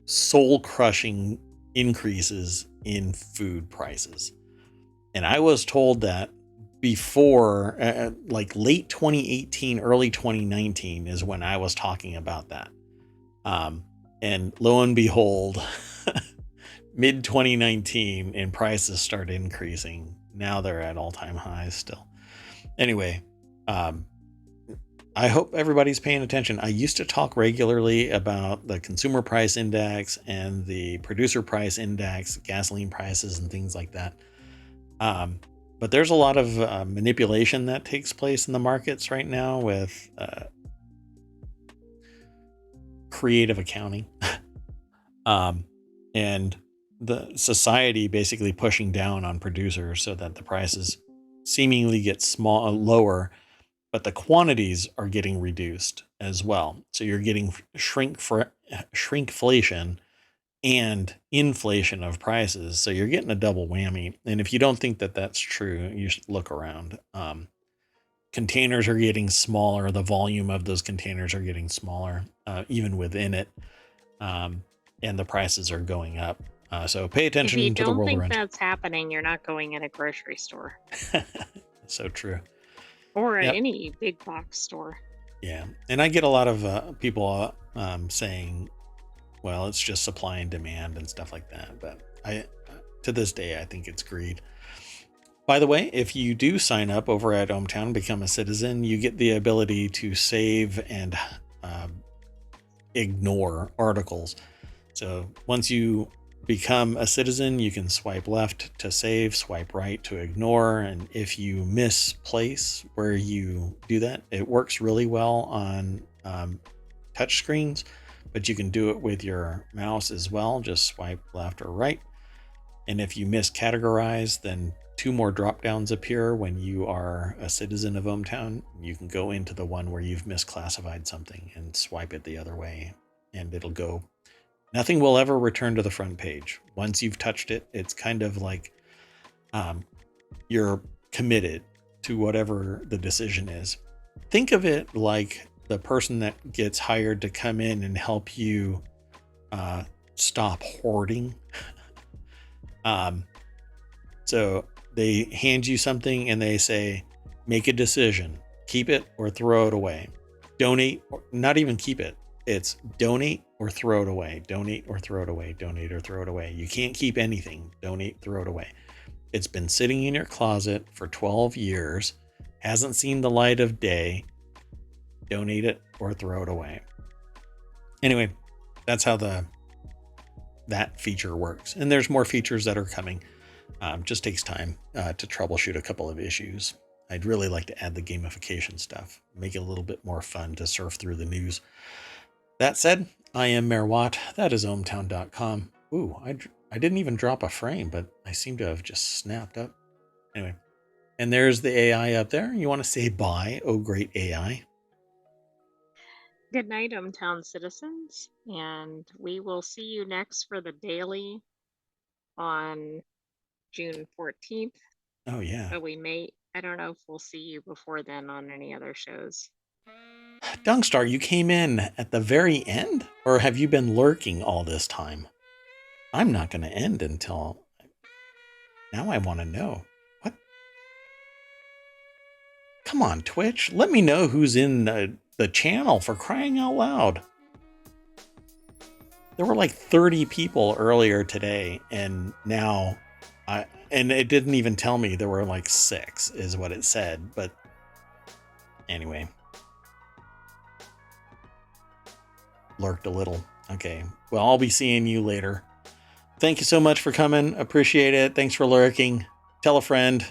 S1: soul-crushing increases in food prices. And I was told that before, like late 2018, early 2019 is when I was talking about that. And lo and behold, mid 2019 and prices start increasing. Now they're at all-time highs still. Anyway, I hope everybody's paying attention. I used to talk regularly about the consumer price index and the producer price index, gasoline prices and things like that. But there's a lot of manipulation that takes place in the markets right now with creative accounting. And the society basically pushing down on producers so that the prices seemingly get lower, but the quantities are getting reduced as well. So you're getting shrinkflation and inflation of prices. So you're getting a double whammy. And if you don't think that that's true, you should look around. Containers are getting smaller. The volume of those containers are getting smaller, even within it. And the prices are going up. So pay attention to the world around you.
S2: If you don't think that's happening, you're not going in a grocery store.
S1: So true.
S2: Or any big box store.
S1: Yeah. And I get a lot of people saying, well, it's just supply and demand and stuff like that. But to this day, I think it's greed. By the way, if you do sign up over at ohmTown, become a citizen, you get the ability to save and ignore articles. So once you become a citizen, you can swipe left to save, swipe right to ignore. And if you misplace where you do that, it works really well on touch screens, but you can do it with your mouse as well. Just swipe left or right. And if you miscategorize, then 2 more drop downs appear when you are a citizen of ohmTown. You can go into the one where you've misclassified something and swipe it the other way, and it'll go. Nothing will ever return to the front page. Once you've touched it, it's kind of like you're committed to whatever the decision is. Think of it like the person that gets hired to come in and help you stop hoarding. So they hand you something and they say, make a decision, keep it or throw it away. Donate, or not even keep it. It's donate or throw it away. Donate or throw it away. Donate or throw it away. You can't keep anything. Donate, throw it away. It's been sitting in your closet for 12 years, hasn't seen the light of day. Donate it or throw it away. Anyway, that's how that feature works. And there's more features that are coming. Just takes time to troubleshoot a couple of issues. I'd really like to add the gamification stuff, make it a little bit more fun to surf through the news. That said, I am Mayor Watt. That is ohmTown.com. Ooh, I didn't even drop a frame, but I seem to have just snapped up. Anyway, and there's the AI up there. You want to say bye, oh great AI.
S2: Good night, ohmTown citizens, and we will see you next for the daily on June 14th.
S1: Oh, yeah.
S2: But I don't know if we'll see you before then on any other shows.
S1: Dungstar, you came in at the very end? Or have you been lurking all this time? I'm not going to end until... Now I want to know. What? Come on, Twitch. Let me know who's in the channel, for crying out loud. There were like 30 people earlier today, and now... And it didn't even tell me there were like 6, is what it said. But anyway... Lurked a little. Okay. Well, I'll be seeing you later. Thank you so much for coming. Appreciate it. Thanks for lurking. Tell a friend.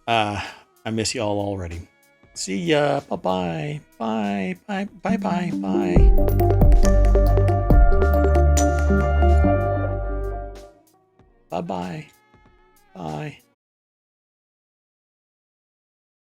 S1: I miss you all already. See ya. Bye-bye. Bye. Bye. Bye-bye. Bye. Bye-bye. Bye.